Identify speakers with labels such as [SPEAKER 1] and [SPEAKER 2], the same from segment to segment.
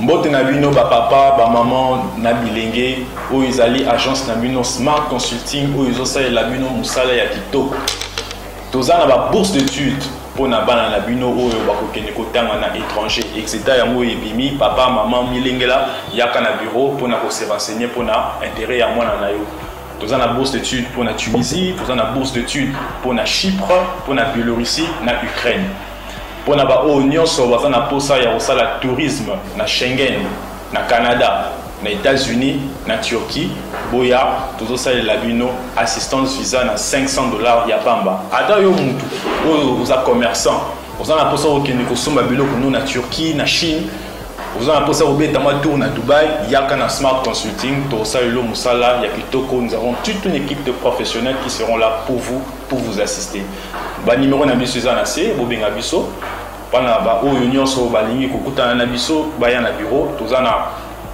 [SPEAKER 1] Mbote na bino ba papa ba maman na bilenge o izali agence na bino Smart Consulting o izosa la bino musala ya kitoko. Toza na ba bourse d'études pour na bana na bino oyo bakokende kotanga na étranger etc. yango ebimi papa maman milengela yaka na bureau pour na ko se renseigner pour na intérêt ya mwana na yo. Toza na bourse d'études pour na Tunisie, toza na bourse d'études pour na Chypre, pour na Biélorussie, na Ukraine. Pour na ba o nyonso baza na posa ya kosala tourisme na Schengen, na Canada, na États-Unis, na Turquie, boya tozosalela bino assistance visa na $500 ya pamba. Ata yo mutu oyo oza commerçant, oza na posa okende kosomba biloko no na Turquie, na Chine, oza na posa obeta ma tour na Dubaï, yaka na Smart Consulting, tozosalela musala ya kitoko. Nous avons toute une équipe de professionnels qui seront là pour vous assister. Ba numéro na biso eza na se, bobenga biso. Pana ba oyo nyonso balingi kokutana na biso, baya na bureau, toza na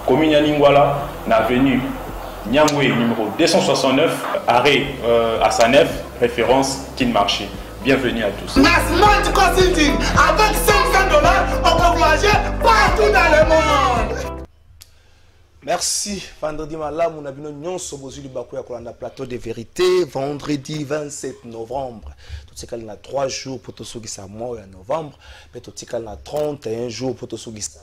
[SPEAKER 1] commune ya Lingwala, na avenue Nyangwe numéro 269, arrêt à Sanef, référence Kin Marché. Bienvenue à tous.
[SPEAKER 2] Smart Consulting, avec $500, on peut voyager partout dans le monde.
[SPEAKER 3] Merci. Vendredi malam, on a vu nyonso bozuli bakoya kolanda plateau de vérité. Vendredi 27 novembre. Tout ce qu'il y a 3 jours pour tout ce qui est mois en novembre. Mais tout ce qu'il y a 31 jours pour tout ce qui est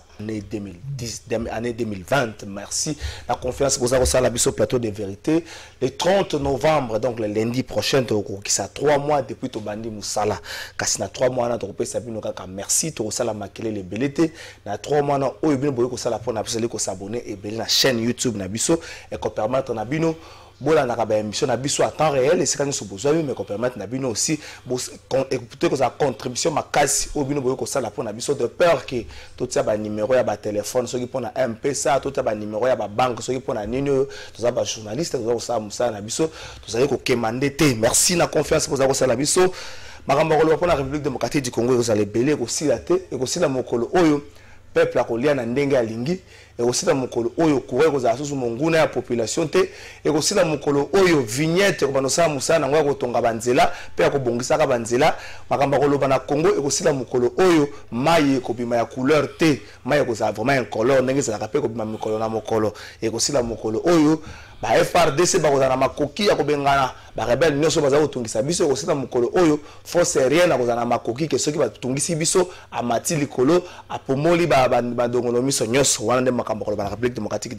[SPEAKER 3] année 2020. Merci. La confiance que vous avez reçue à la biso plateau de vérité. Le 30 novembre, donc le lundi prochain, qui ça 3 mois depuis to bandi musala. Kasi na 3 mois na to pesa bino kaka merci to sala makele le belete. Na 3 mois na oyo bino boyo ko sala pour na biso ko s'abonner et belina chaîne YouTube na biso et qu'on permettre na bino bola na ba émission na biso à temps réel et c'est quand nous besoin mais qu'on permettre na bino aussi écouter que sa contribution makasi au bino boyo ko sala pour na biso de peur que tout ça ba numéro ya ba téléphone ceux qui pour na MP ça tout ça ba numéro ya ba banque ceux qui pour na nini tout ça ba journaliste tout ça musa na biso tout ça ko kemande te merci na confiance que vous avez sala biso makambo ko pour la République démocratique du Congo vous allez belé aussi la te et aussi la mokolo oyo peuple akolia na ndenge ya lingi et aussi la mokolo oyo courir aux assos monguna ya population te et aussi la mokolo oyo vignette ko banosa musa na ngwa ko tonga banzela pe ko bongisa ka banzela makamba ko loba na Congo et aussi la mokolo oyo mayi ko bima ya couleur te mayi ko za vraiment incolore ndenge za ka pe ko bima mokolo na mokolo et aussi la mokolo oyo ba FRDC ba ko za na makoki ya ko bengana ba rebelle nyonso baza ko tungisa biso ko aussi la mokolo oyo force aérienne ko za na makoki ke soki ba tungisi biso amati likolo apomoli ba dongolo miso nyonso wana nde makambo ko la République démocratique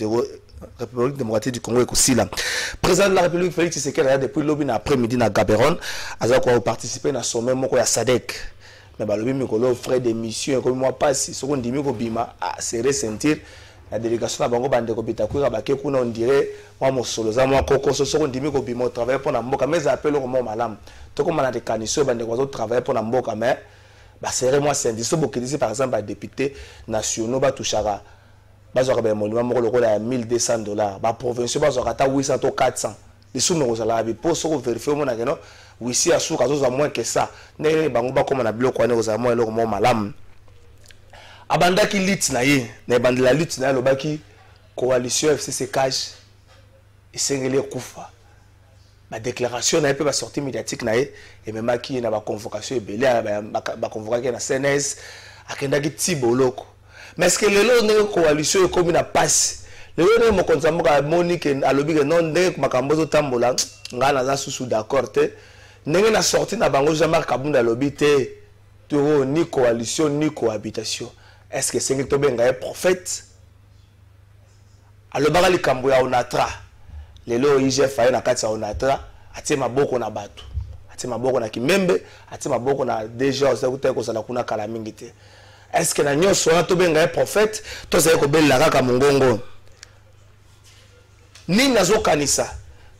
[SPEAKER 3] du Congo et Kosila. Président de la République Félix Tshisekedi depuis lobby na après-midi na Gaborone aza ko participer na sommet moko ya SADC. Mais ba lobby mikolo frais d'émission comme moi passe so ko ndimi ko bima c'est ressentir la délégation na bango bande ko bitakwira ba ke kuna on dirait moi mosolo za moi koko so ko ndimi ko bima travailler pour na mboka mais appel ko mo malam to ko mana de kaniso bande ko travailler pour na mboka mais ba serrer moi syndicat bokidisi par exemple ba député nationaux ba touchara bazora ba monument moko lokola ya $1200 ba provinciaux bazora ta 800 to 400 les sous nous ala bi pour so vérifier mon akeno wisi asu ka zo moins que ça ne bango ba comme na biloko ane oza mo eloko mo malam abandaki lit na ye na bandela lit na lobaki coalition FCC cash esengeli kufa ma déclaration na peu ba sortie médiatique na ye et mêmeaki na ba convocation ebele ba convoquer na CNS akendaki tiboloko mais est-ce que lelo ne coalition comme na passe lelo ne mo konzamboka Monique alobi que non de makambo zo tambola ngana za susu d'accord te ndenge na sorti na bango Jean-Marc Kabunda lobi te to ni coalition ni cohabitation. Est-ce que c'est que tu es un prophète? Alors, il y a Onatra. Les lois IGF a kati ya Onatra. Ati maboko na batu. Ati maboko na Kimembe. Ati maboko na déjà osakute ko sala kuna kala mingi te. Est-ce que na nyonso na to benga un prophète? To sa ko bella kaka mongongo. Ni nazo kanisa.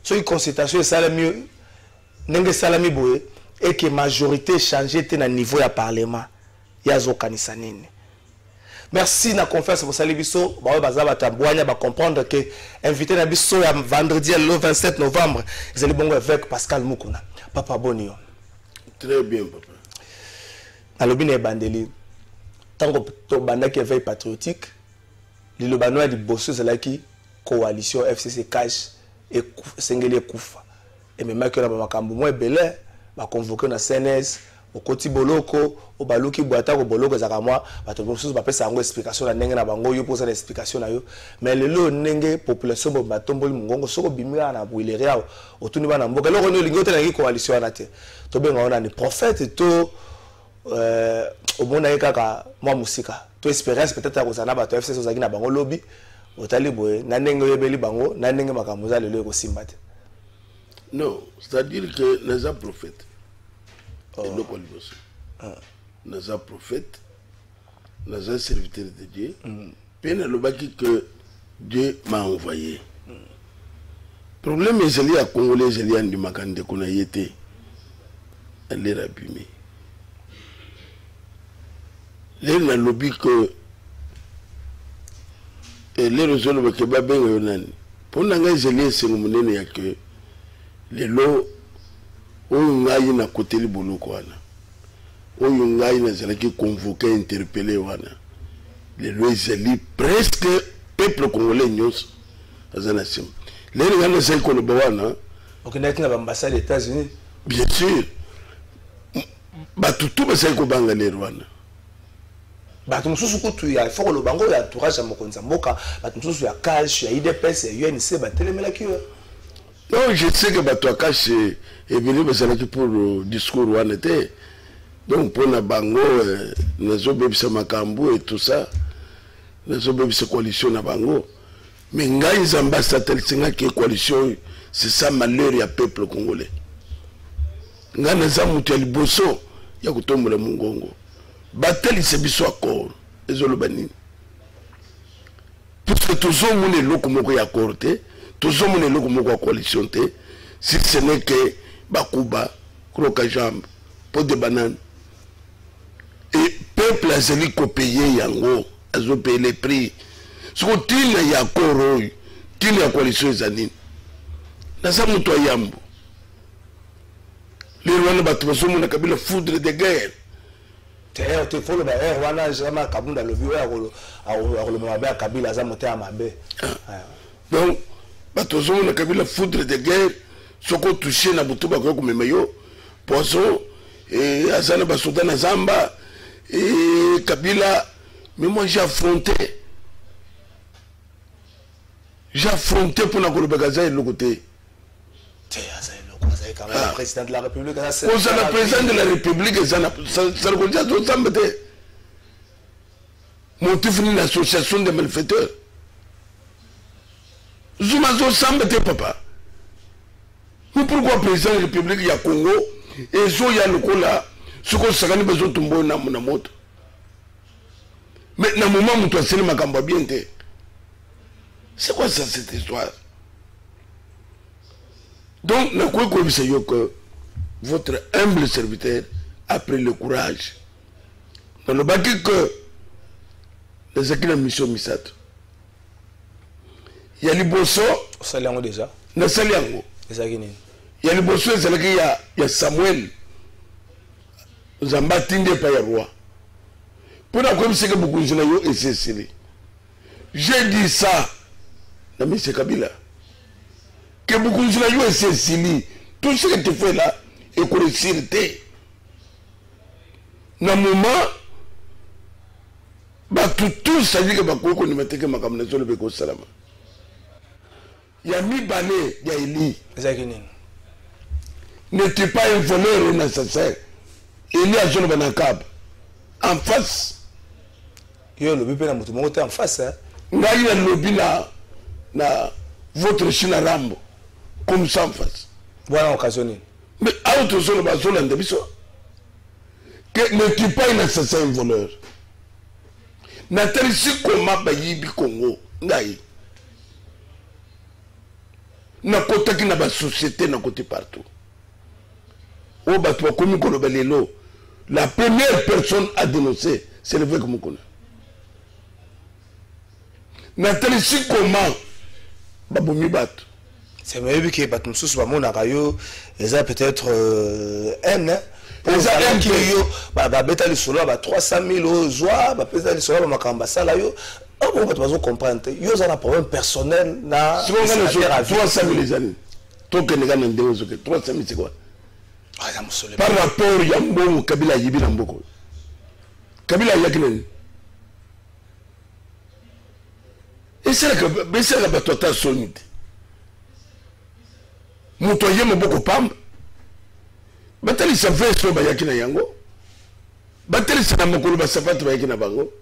[SPEAKER 3] So une consultation salami ndenge salami boye et que majorité changer te na niveau ya parlement. Ya zo kanisa nini? Merci na confiance pour saluer biso ba bazaba tambouanya ba comprendre que invité na biso ya vendredi le 27 novembre ils allaient bongo avec Pascal Mukuna papa bonio
[SPEAKER 4] très bien papa
[SPEAKER 3] alobine bandeli tango to bandaki veille patriotique le banoa di bosso zelaki coalition FCC cash et sengeli kufa et même que na makambo mo ebele ba convoquer na CNS au koti boloko au baluki boata ko boloko zaka moi bato mosusu ba pesa ngo explication na ndenge na bango yo posa na explication na yo mais lelo ndenge population bo batomboli mungongo soko bimira na bwileria otuni bana mboka loko no lingote na ki coalition na te to benga ona ni prophète to au mona kaka moi musika to expérience peut-être ko sana bato FC zaki na bango lobby otali boye na ndenge yebeli bango na ndenge makambo za lelo ko simba te.
[SPEAKER 4] Non, c'est-à-dire que les prophètes et nos qualifications. Nous sommes prophètes, nous sommes serviteurs de Dieu. Puis nous avons dit que Dieu m'a envoyé. Le problème est que les Congolais, les gens du Makande qu'on a été, elle est abîmée. Les gens ont dit que les réseaux qui sont bien pour nous, les gens qui sont que les lots ont na côté de Boloko. Oyo ngai na zalaki convoqué interpellé wana les lois presque peuple congolais nyos azana sim les ngana sai ko loba wana
[SPEAKER 3] okendaki na ambassade des États-Unis
[SPEAKER 4] bien sûr batutu basai ko banga le wana
[SPEAKER 3] bato mususu kutu ya foko lo bango ya entourage ya mokonza mboka bato mususu ya cash ya IDPS ya UNC batelemelaki yo.
[SPEAKER 4] Non, je sais que bato akash est venu basalaki pour le discours wana te. Donc pour la bango, nous avons fait makambo et tout ça, nous avons fait coalition na bango. Mais les ambassadeurs qui coalition, c'est ça malheur ya peuple congolais. Nga naza mutu ya liboso ya kutombola mungongo. Bateli se biso accord ezolo banini. Parce que tous hommes ne loko moko ya accord te, tous hommes ne loko moko ya coalition te, si ce n'est que bakuba, kroka jambe, pot de banane. Et peuple a celui qui paye yango, a payé les prix. Ce que tu y a encore, tu y a coalition zanine. Dans ça, nous yambo. Les Rwandais battent sur mon Kabila foudre de guerre.
[SPEAKER 3] Tu faut le bailler, Rwanda, jamais Kabunda le vieux, à le Mabé, Kabila, Zamoté à Mabé.
[SPEAKER 4] Donc, battent sur mon Kabila foudre de guerre, ce qu'on touche na Boutouba comme meilleur, poisson, et Azana Basouda na Zamba. Et Kabila, mais moi j'ai affronté. J'ai affronté pour la Golbagaza et le côté.
[SPEAKER 3] Le président de la République.
[SPEAKER 4] Le président de la République, ça ne motif d'une association de malfaiteurs. Zumazo Sambete, papa. Mais pourquoi le président de la République, il y a Congo, et il y a le Kola. Ce qu'on s'est dit, besoin de tomber dans mon moto. Mais dans le moment où tu as signé ma campagne bien, c'est quoi ça cette histoire? Donc, je crois que votre humble serviteur a pris le courage. Dans le bâti que les équipes de mission Misat, il y a les bossons.
[SPEAKER 3] Saliango déjà.
[SPEAKER 4] Le Saliango. Il y a les bossons, il y a Samuel. Zamba tinde pa ya roi. Pour la comme c'est que beaucoup de gens et c'est j'ai dit ça na M. Kabila. Que beaucoup de gens et c'est tout ce que tu fais là est correcté. Na moment ba tout ça dit que ba ko ni meteke makamna zo le beko salama. Ya mi balé ya Eli.
[SPEAKER 3] Ezakini.
[SPEAKER 4] N'était pas un voleur nécessaire. Il y a Jean Benakab en face.
[SPEAKER 3] Il y a le lobby en face.
[SPEAKER 4] Il y a le lobby na votre Chine Rambo comme ça en face.
[SPEAKER 3] Voilà occasionné.
[SPEAKER 4] Mais à autre chose, que n'est pas un assassin voleur. Nathalie si comment bayibi Congo ngai. Na côté qui n'a pas société na côté partout. Au bateau comme Kolobalelo. La première personne à dénoncer, c'est le vrai comme on connaît. Nathalie, si comment Baboumi bat.
[SPEAKER 3] C'est mieux que Batum Sous Bamon Arayo, ils ont peut-être N. Ils ont un qui est bêta le solo, 300 000 joie, bêta le solo, Makambasa là yo. Oh, on va comprendre. Ils ont un problème personnel.
[SPEAKER 4] Si on a 300 000 les années, toi que les gars n'ont pas 300 000 c'est quoi? par rapport ya mbongo Kabila yibi na mboko. Kabila yakine. Et c'est là que batota sonite. Mutoye mboko pamba. Batali sa vesto ba yakina yango. Batali sa mokolo ba sapatu ba yakina bango.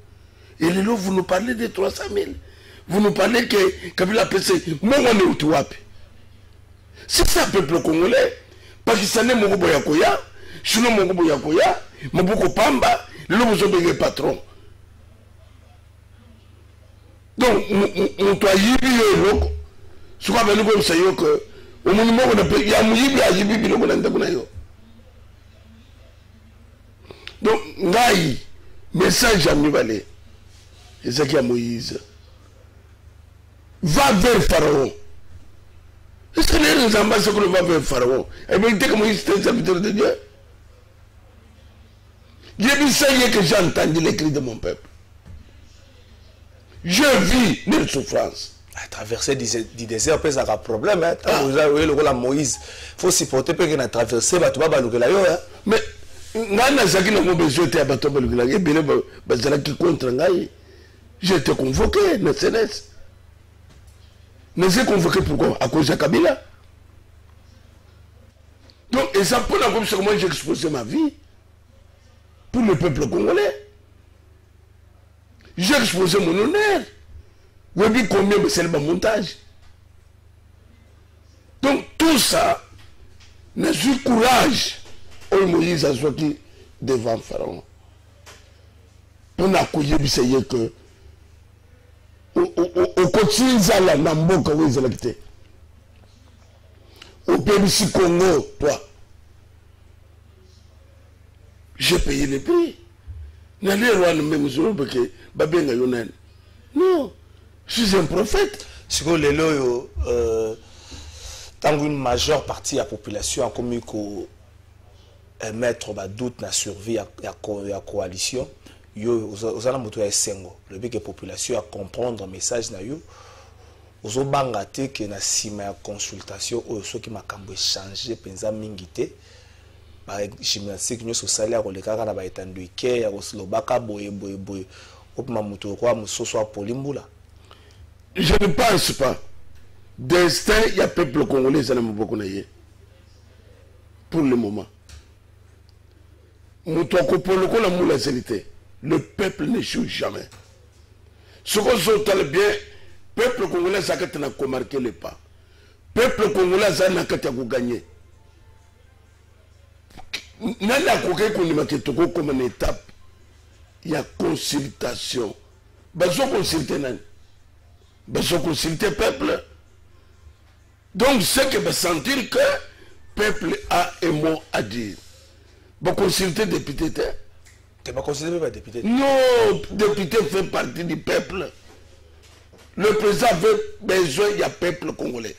[SPEAKER 4] Et là vous nous parlez de 300 000. Vous nous parlez que Kabila PC mongo ne utuwapi. C'est ça peuple congolais. Pakistanais Mogobo Yakoya, Chino Mogobo Yakoya, Maboko Pamba, le Mozobé patron. Donc, on doit y vivre. Ce qu'on va nous dire, c'est que au moment où on a payé, il y a Mouyibi à Yibi, le Monandakunayo. Donc, Ngaï, message à Mibalé, et c'est qui a Moïse. Va vers Pharaon. Est-ce que les ambassadeurs qu'on va vers Pharaon? Et bien, dès que Moïse était serviteur de Dieu, j'ai vu ça hier que j'ai entendu les cris de mon peuple. Je vis leur souffrance.
[SPEAKER 3] Traverser du désert, après ça a un problème. Vous avez le rôle à Moïse. Il faut supporter que tu as traversé, tu vas balouer.
[SPEAKER 4] Mais, j'ai été convoqué, ne serait-ce. Mais c'est convoqué pourquoi? À cause de Kabila. Donc, et ça pour la comme ça, moi j'ai exposé ma vie pour le peuple congolais. J'ai exposé mon honneur. Vous avez vu combien c'est le montage. Donc, tout ça, n'a eu courage. Oh, Moïse a sorti devant Pharaon. On a couillé, c'est que au quotidien, la Namboka, où ils électaient. Au PBC Congo, toi, j'ai payé les prix. Non, je suis un prophète.
[SPEAKER 3] Si vous voulez, tant qu'une majeure partie de la population a commis mettre un doute dans la survie de la coalition, vous allez moto ya sengo le but que population à comprendre le message na yo ozo bangate que na sima ya consultation o so ki makambo changer penza mingité ba gymnastique nyo sociale ya koleka na ba etando ike ya koslobaka boye opima moto kwa musoso polimbula.
[SPEAKER 4] Je ne pense pas destin il y a peuple congolais ça n'a beaucoup naie pour le moment moto ko polo ko la moula sécurité. Le peuple n'échoue jamais. Ce qu'on s'entend bien, le peuple congolais n'a marqué le pas. Le peuple congolais n'a pas gagné. N'a pas comme une étape. Il y a consultation. Ils ont consulté. Ils ont consulté le peuple. Donc, c'est que sentir que le peuple a un mot à dire. Ils ont consulté les députés.
[SPEAKER 3] Tu n'es pas considéré comme député?
[SPEAKER 4] Non, député fait partie du peuple. Le président veut besoin du peuple congolais.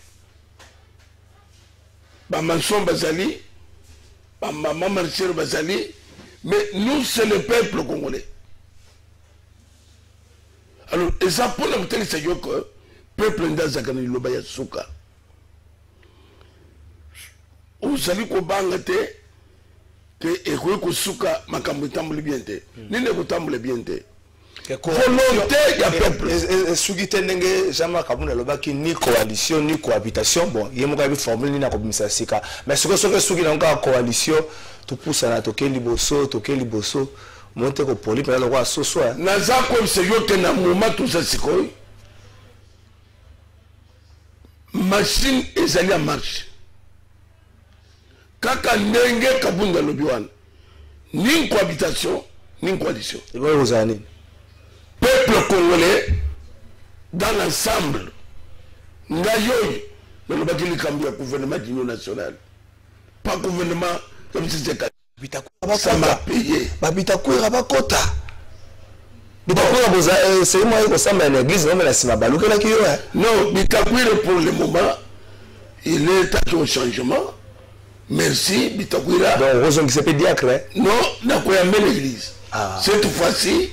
[SPEAKER 4] Manson Bazali, Maman Marcel Bazali, mais nous c'est le peuple congolais. Alors, et ça pour nous dire c'est que le peuple ndazakana lobaya souka. Vous savez qu'on bangate que ekwe kusuka makambo tambule bien te nine ko tambule bien te volonté ya peuple
[SPEAKER 3] sugite ndenge jama kabuna lobaki ni coalition ni cohabitation bon yemo ka bi formule ni na ko bimisa sika mais ce que sugi na ka coalition to poussa na toke liboso monte ko poli pe na ko soso
[SPEAKER 4] na za ko se yo ke na moment tout ça sikoy machine ezali en marche. Kaka ndenge kabunda lobiwana ni cohabitation ni coalition. Peuple congolais dans l'ensemble ngayoy mais le baki likambia gouvernement d'union nationale pas gouvernement comme si c'était ça m'a payé
[SPEAKER 3] babitakwira bakota bitakwira boza c'est moi ko samba na église non la sima baluka la kiyo
[SPEAKER 4] non bitakwira pour le moment il est au changement. Merci, Bitakwira.
[SPEAKER 3] Donc, Roson qui s'appelle diacre.
[SPEAKER 4] Non, n'a pas amené l'église. Cette fois-ci,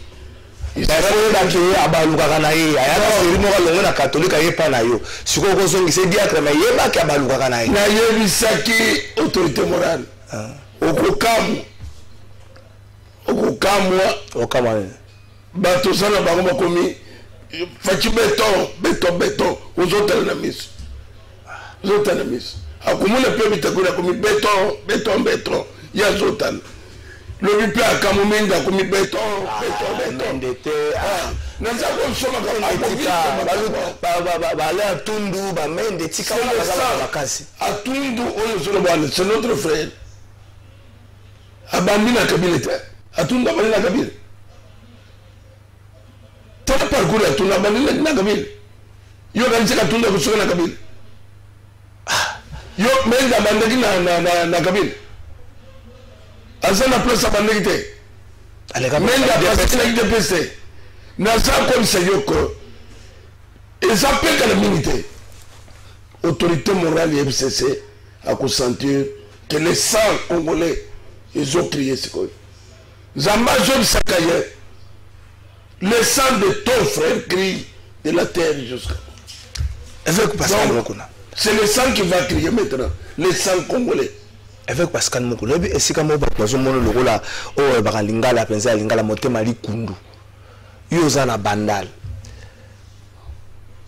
[SPEAKER 4] il
[SPEAKER 3] s'est fait à Baloukaranaï. Il y a un catholique qui n'est pas là. Si vous avez dit diacre, mais il n'y a pas de Baloukaranaï.
[SPEAKER 4] Il y a une autorité morale.
[SPEAKER 3] Okamwa.
[SPEAKER 4] Bato sana bango bakomi faci béton aux autres na miso. Akumuna pe bitakuna komi béton ya zotan. Le bipe akamumenga komi béton.
[SPEAKER 3] Ndete naza ko soma ka ba tundu ba mende tika ba kasi.
[SPEAKER 4] Atundu on solo bwana, c'est notre frère. Abamina Kabila te. Atundu abamina Kabila. Tata parcours atundu abamina na Kabila. Yo kanisa atundu kusoka na Kabila. Yo menga bandaki na Kabila. Azana place abandaki te. Menga place na IDPC. Na ça comme ça yoko. Et ça peut que la militaire. Autorité morale et FCC a consentir que les 100 Congolais ils ont crié ce qu'on Zamba Job Sakaye, le sang de ton frère crie de la terre jusqu'à. C'est le sang qui va crier maintenant, le sang congolais.
[SPEAKER 3] Avec Pascal Mokolo, et si comme on va poser mon logo là, oh, Baralingala, Penza, Lingala, Motemali Kundu, Yozana Bandal.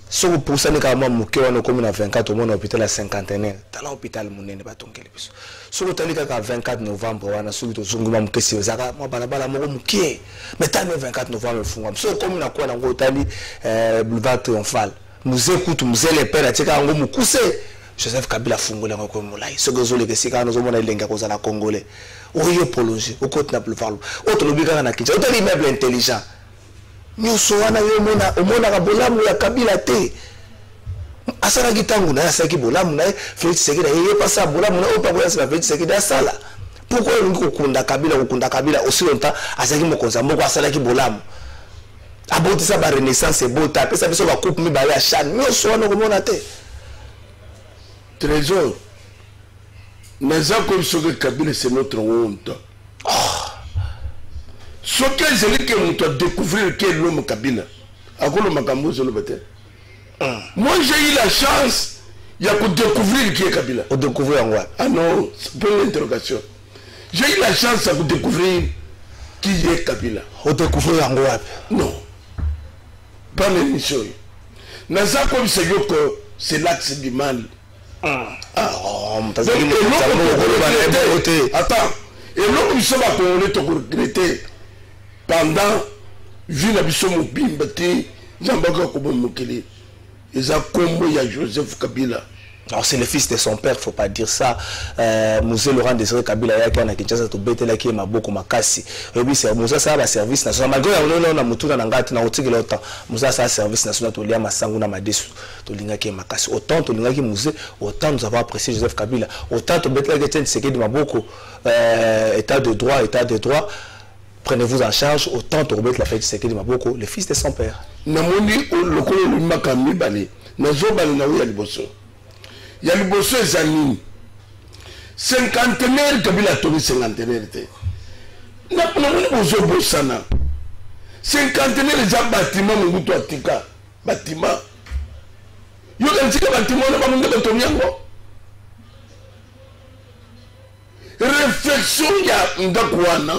[SPEAKER 3] Si vous poussez les carrément mouké on a comme à 24 au monde hôpital à 51 dans l'hôpital mon n'est pas ton quelque chose. Si vous tenez qu'à 24 novembre on a subi au zonguma mouké si vous avez moi balabala mouké mais tant 24 novembre fungwa. Si comme na quoi na ngotali boulevard triomphal nous écoute nous les pères atika ngo mukuse Joseph Kabila fungola ngoko mulai. Ce que zole que si quand nous omona lenga ko za congolais. Oyo prolonger au côté na boulevard. Autre lobika na kinja. Autre immeuble intelligent. Nyuso wana yo mona ka bolamu ya Kabila te asala kitangu na asaki bolamu na Félix Tshisekedi yeye pasa bolamu na opa kwa Félix Tshisekedi asala pourquoi on kukunda Kabila aussi longtemps asaki mokonza moko asala ki bolamu abotisa ba renaissance et bota pesa biso ba coupe mi ba ya chan nyuso wana ko mona te
[SPEAKER 4] trésor mais comme ce que Kabila c'est notre honte. Ce que je dis que nous devons découvrir qui est l'homme Kabila. Moi j'ai eu la chance de découvrir qui est Kabila.
[SPEAKER 3] Au découvrir en quoi?
[SPEAKER 4] Ah non, c'est pour l'interrogation. J'ai eu la chance de découvrir qui est Kabila.
[SPEAKER 3] Au découvrir en quoi?
[SPEAKER 4] Non. Pas l'émission. C'est l'axe du mal.
[SPEAKER 3] Attends.
[SPEAKER 4] Et l'homme qui s'en va regretter. Pendant, vu la mission Mobimbati, Zambaka Kobomokeli, ils ont combattu Joseph Kabila.
[SPEAKER 3] Alors c'est le fils de son père, faut pas dire ça. Moussé Laurent Désiré Kabila, il y a un Kinshasa to bete là qui est maboko makasi. Et puis c'est Moussa ça va service national. Malgré on a mutu na ngati na otiki lota. Moussa ça service national to lia masangu na madesu to linga qui est makasi. Autant to linga qui Moussé, autant nous avons apprécié Joseph Kabila. Autant to bete là qui c'est que de maboko état de droit. Prenez-vous en charge autant de remettre la fête de Tshisekedi Maboko, le fils de son père.
[SPEAKER 4] Namoni le kolo makami bale. Nazo bale na ya liboso. Ya liboso ezani. Cinquantenaire Kabila tobi cinquantenaire te. Na namoni bozo bosana. Cinquantenaire za bâtiment munguto atika. Bâtiment. Yo kantika bâtiment na bamunga batonyango. Réflexion ya ndakwana.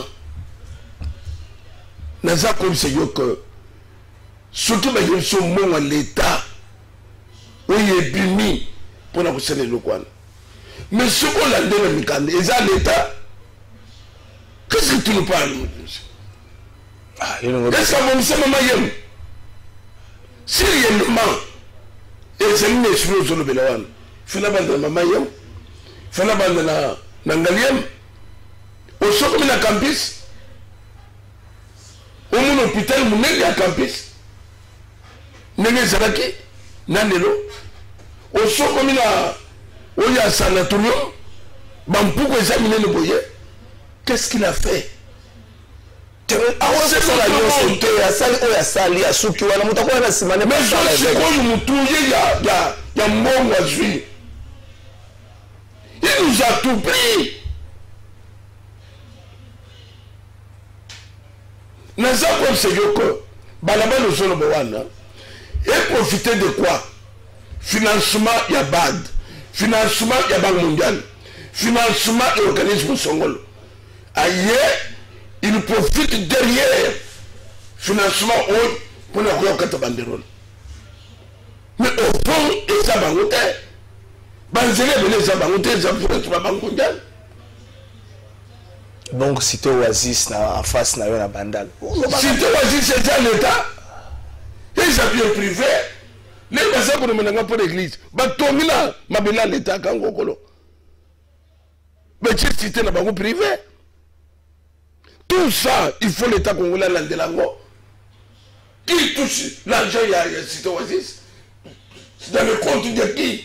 [SPEAKER 4] Naza comme c'est que surtout les gens sont bons à l'État où il est bimi pour la prochaine locale. Mais ce qu'on a donné ils ont l'État. Qu'est-ce que tu nous parles? Est-ce que vous savez maman si il y a un moment et c'est une explosion de Belawan, fait la bande de maman fait la bande de Nangaliem au choc de la campus. Au mon hôpital, mon nez à campus. Nene Zaraki, Nanelo. Au son comme il a. Où il y a un sanatorium. Bampouko examiner le boyer. Qu'est-ce qu'il a fait?
[SPEAKER 3] Ah ouais, c'est ça la nuance. Il y a sali, il y a sali, il y a souki, il y a moutakou, il y a simane.
[SPEAKER 4] Mais je suis quoi, je me touille, il y a mon oiseau. Il nous a tout pris. Naza comme c'est que balaba le solo bewana et profiter de quoi? Financement ya BAD, financement ya Banque mondiale, financement et organisme Songolo. Aïe, il profite derrière financement pour la Royaume banderole. Mais au fond, ils sont bangotés. Banzélé, les abangotés, ils ont bangotés.
[SPEAKER 3] Donc, si tu Oasis en face, na yon bandal.
[SPEAKER 4] Si tu Oasis, c'est ça l'État. Les avions privés, les personnes pour nous pour l'église. Batomina, mabela l'État, Kangokolo. Mais tu cites la banque privée. Tout ça, il faut l'État congolais l'an de l'ango. Qui touche l'argent, il y a cité Oasis. C'est dans le compte de qui?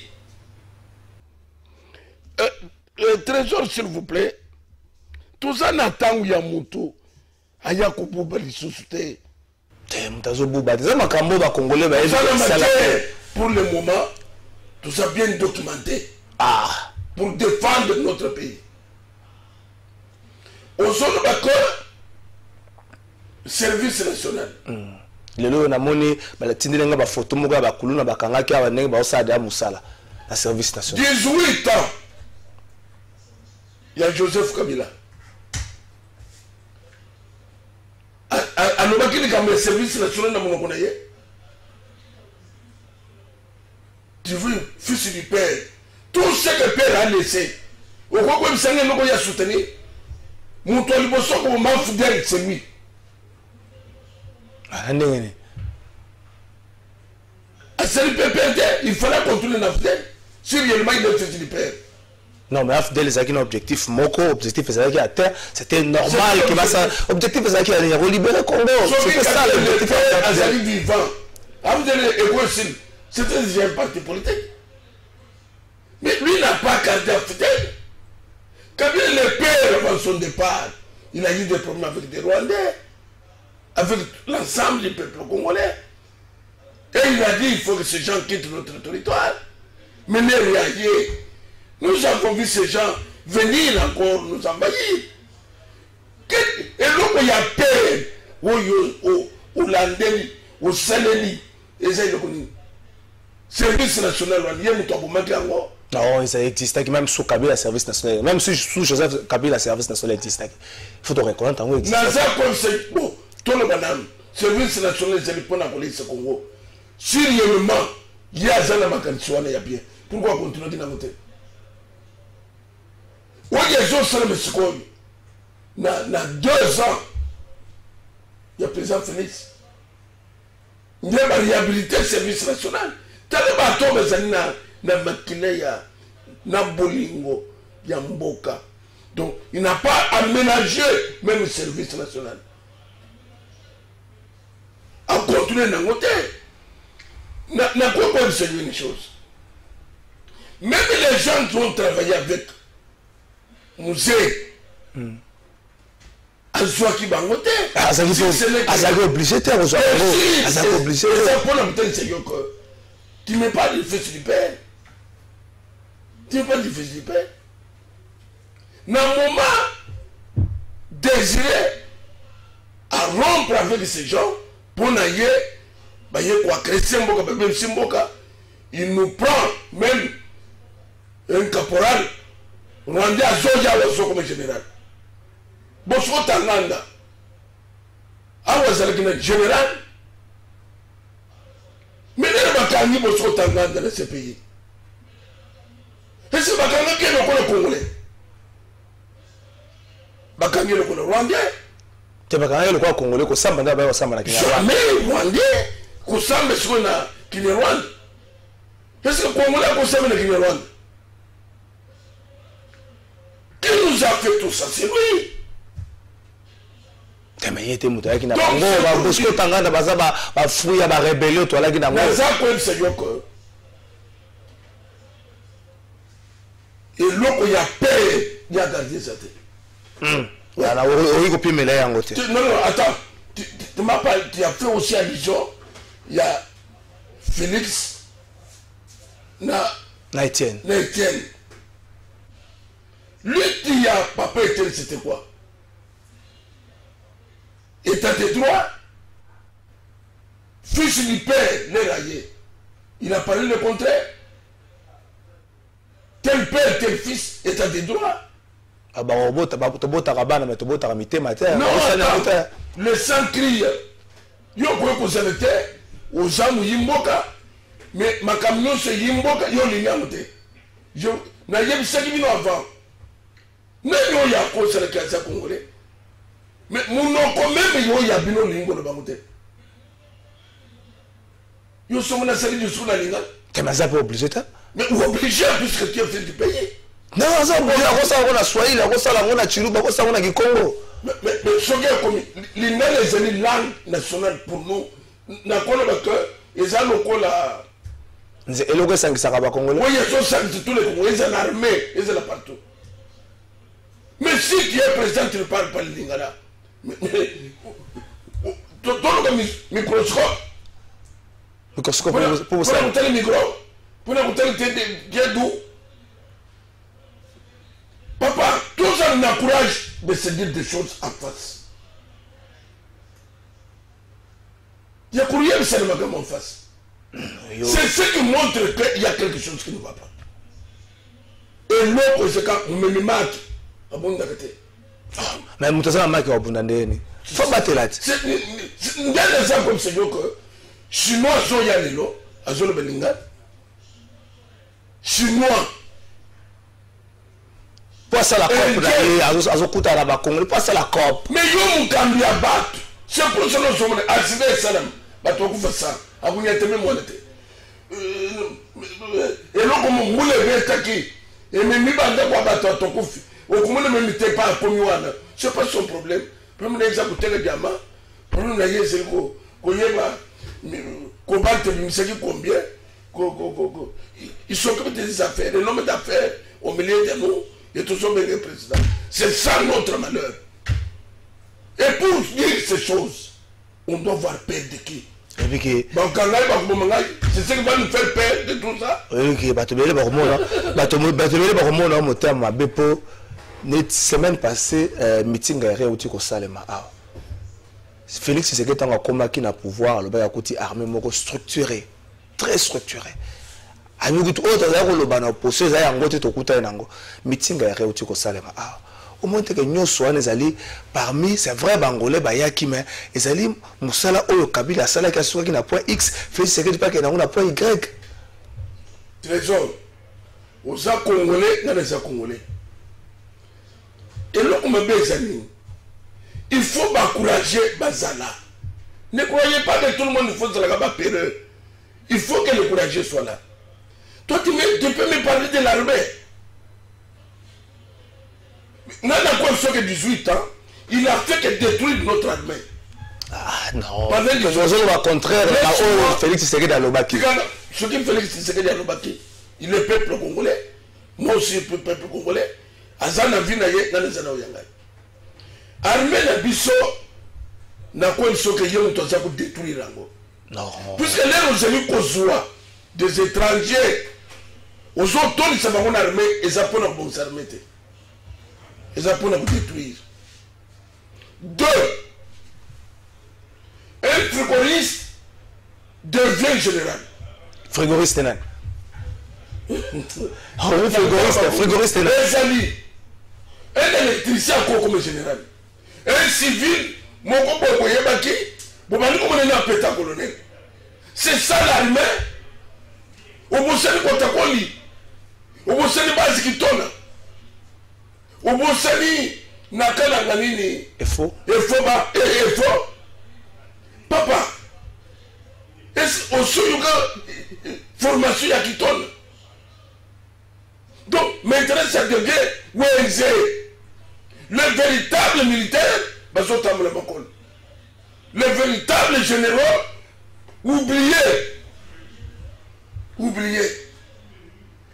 [SPEAKER 4] Trésor, s'il vous plaît. Tout ça n'attend où il y a moto. Aya Koubouba, les sous-soutés. Pour le moment, tout ça bien documenté. Pour défendre notre pays. Au sol d'accord, service national.
[SPEAKER 3] Lelo na moni balatindile nga ba photo moka ba kuluna bakanga ki abanenge ba osada musala la service national.
[SPEAKER 4] 18 ans. Il y a Joseph Kabila. Alors qu'il y a un service national dans mon connaît. Tu veux fils du père. Tout ce que le père a laissé. Au quoi comme ça il a soutenu. Mon toit le bosso comme man fidèle c'est lui. Il fallait contrôler la fidèle. Si réellement il est fils du père.
[SPEAKER 3] Non, mais Afdel est un objectif moko, objectif est à terre, c'était normal que ça. Objectif est à libérer Congo. C'était ça l'objectif.
[SPEAKER 4] Azali vivant. Afdel est égoïste. C'était un parti politique. Mais lui n'a pas gardé Afdel. Quand il est père avant son départ, il a eu des problèmes avec des Rwandais, avec l'ensemble du peuple congolais. Et il a dit il faut que ces gens quittent notre territoire. Mais les réagir. Nous avons vu ces gens venir encore nous envahir. Et là, il y a peur au Landeli, au Saleli, et ça, le service national, il y a un
[SPEAKER 3] non, ça existe même sous Kabila, service national. Même sous Joseph Kabila, service national existe. Il faut te reconnaître.
[SPEAKER 4] Dans un conseil, bon, tout le monde, service national, c'est le point de la police au Congo. Sérieusement, il y a un macanisme, il y a bien. Pourquoi continuer à voter? Oui, les autres sont les secours. Dans 2 ans, il y a président Félix. Il y a une réhabilité du service national. Tu as des bateaux, mais il y a un maquillage, il y a un bolingo, il y a un boca. Donc, il n'a pas aménagé même le service national. En continuant dans le côté, n'a pas enseigné une chose. Même les gens qui ont travaillé avec musée Azouaki Bangote
[SPEAKER 3] Azaki obligé de Azaki obligé
[SPEAKER 4] tu ne mets pas le fils du père. Tu ne mets pas le fils du père. Dans le moment désiré à rompre avec ces gens pour n'ailler quoi chrétien il nous prend même un caporal Rwanda Zoya Wazo comme général. Bosco Tanganda. Awazalakina général. Mais il n'y a pas de Bosco Tanganda dans ce pays. Et c'est Bakanga qui est le Congolais. Bakanga le Rwandais.
[SPEAKER 3] Tu Bakanga le Congolais, que Samba n'a pas Samba.
[SPEAKER 4] Jamais Rwandais, que Samba qui est Rwanda. Est-ce que le Congolais que Samba qui est Rwanda? Qui nous a fait tout ça? C'est lui.
[SPEAKER 3] Mais il était mouton qui n'a pas de Bosco Tanganda, va fouiller, va rébeller, toi là qui n'a pas
[SPEAKER 4] de. Et l'autre, il y a peur, il y a gardé sa tête.
[SPEAKER 3] Voilà, on peut me l'aider en côté.
[SPEAKER 4] Non, attends. Tu as fait aussi allusion. Il y a Félix.
[SPEAKER 3] Etienne.
[SPEAKER 4] Lui qui a papa Etienne, c'était quoi? État de droit, fils du père, les raillés. Il a parlé le contraire. Tel tel père, tel fils, et t'as des droits.
[SPEAKER 3] Ah bah, tobota rabana, mais tobota ramité matin.
[SPEAKER 4] Non, attends, le sang crie. Yo pouvez vous arrêter aux gens yimboka, mais ma camion c'est yimboka, yo l'inamte. Je n'ai pas ça qui vient avant. Mais yo y a quoi sur le cas congolais. Mais mon nom quand même yo y a bino lingo de bamote. Yo sommes na salle du sous la linga.
[SPEAKER 3] Tu m'as pas obligé ça?
[SPEAKER 4] Mais obligé puisque tu es fait du pays.
[SPEAKER 3] Non, ça obligé à ça on a Swahili, à ça on a Chiluba, à ça on a Kikongo.
[SPEAKER 4] Mais ce qui est comme les langues nationales pour nous, n'a pas que ils ont le là.
[SPEAKER 3] Et le sang ça va congolais.
[SPEAKER 4] Oui, ils sont tous les Congolais, ils ont l'armée, ils sont là partout. Mais si tu es président, tu ne parles pas le lingala. Mais donne le microscope.
[SPEAKER 3] Microscope pour
[SPEAKER 4] ça. Pour écouter le micro, pour écouter le diadou. Papa, tout ça nous encourage de se dire des choses en face. Il y a courrier de Saint-Magam en face. C'est ce qui montre qu'il y a quelque chose qui ne va pas. Et l'autre, c'est quand on me le marque.
[SPEAKER 3] Mais je suis marqué au Bundandéni. Il faut battre là.
[SPEAKER 4] C'est un exemple comme c'est que Chinois sont y allés là, à Zone Belinga. Chinois.
[SPEAKER 3] Pas ça la COP, à Zokuta la Bakong, pas ça la COP.
[SPEAKER 4] Mais yo mon cambi à battre. C'est pour ça que nous sommes accidents et salam. Bateau qui fait ça. À vous y êtes même moi l'été. Et là comme on voulait bien taki. Et même mi bande quoi bateau ton coup. Au comment ne me mettez pas à Pomiwana. C'est pas son problème. Problème n'est pas que le diamant. Problème n'est c'est quoi. Qu'on y va. Qu'on batte le misaki combien. Ils s'occupent des affaires. Les noms d'affaires au milieu de nous. Et tous sont les présidents. C'est ça notre malheur. Et pour dire ces choses, on doit voir peur de qui?
[SPEAKER 3] Et puis
[SPEAKER 4] c'est ce qui va nous faire peur de tout ça.
[SPEAKER 3] Oui, qui la semaine passée, meeting a réussi au Salema. Félix Tshisekedi a combattu le pouvoir, le côté armé structuré, très structuré. Meeting a réussi au Salema. Au moins que nous soyons parmi ces vrais Bangolais, mais ils allaient Moussala Oyo Kabila, Sala qui n'a point X, Félix Tshisekedi pas qu'il n'a point Y.
[SPEAKER 4] Trésor, aux Congolais, dans les Congolais. Et là, on me bézani. Il faut m'encourager Bazala. Ne croyez pas que tout le monde faut se la peur. Il faut que le courageux soit là. Toi, tu peux me parler de l'armée. Nana Kouamsok 18 ans, il a fait que détruire notre armée.
[SPEAKER 3] Ah non. Au contraire, Félix Tshisekedi à l'Obaki.
[SPEAKER 4] Ce qui Félix Tshisekedi à l'Obaki, il est peuple congolais. Moi aussi, le peuple congolais. Azana vinaye na nezana oyangay. Armée na biso na Kouamsok que yélo toza pour détruire rango.
[SPEAKER 3] Non.
[SPEAKER 4] Puisque là nous avons besoin des étrangers. Aux autres, ils savent qu'on armée et ça peut nous bonnes armées. Et ça peut nous détruire. 2. Un frigoriste devient général.
[SPEAKER 3] Frigoriste non. Frigoriste non.
[SPEAKER 4] Les amis. Un électricien comme général. Un civil, mon compagnon Yabaki, vous m'avez dit qu'on est un pétard colonel. C'est ça l'armée. Au bout de Kotakoli. Au bout de base qui tourne. Au bout de Nakala Ganini.
[SPEAKER 3] Il faut.
[SPEAKER 4] Il faut. Il faut. Papa. Est-ce au Souyuga formation qui tourne? Donc maintenant ça devient Wenze. Le véritable militaire, le véritable général, oubliez.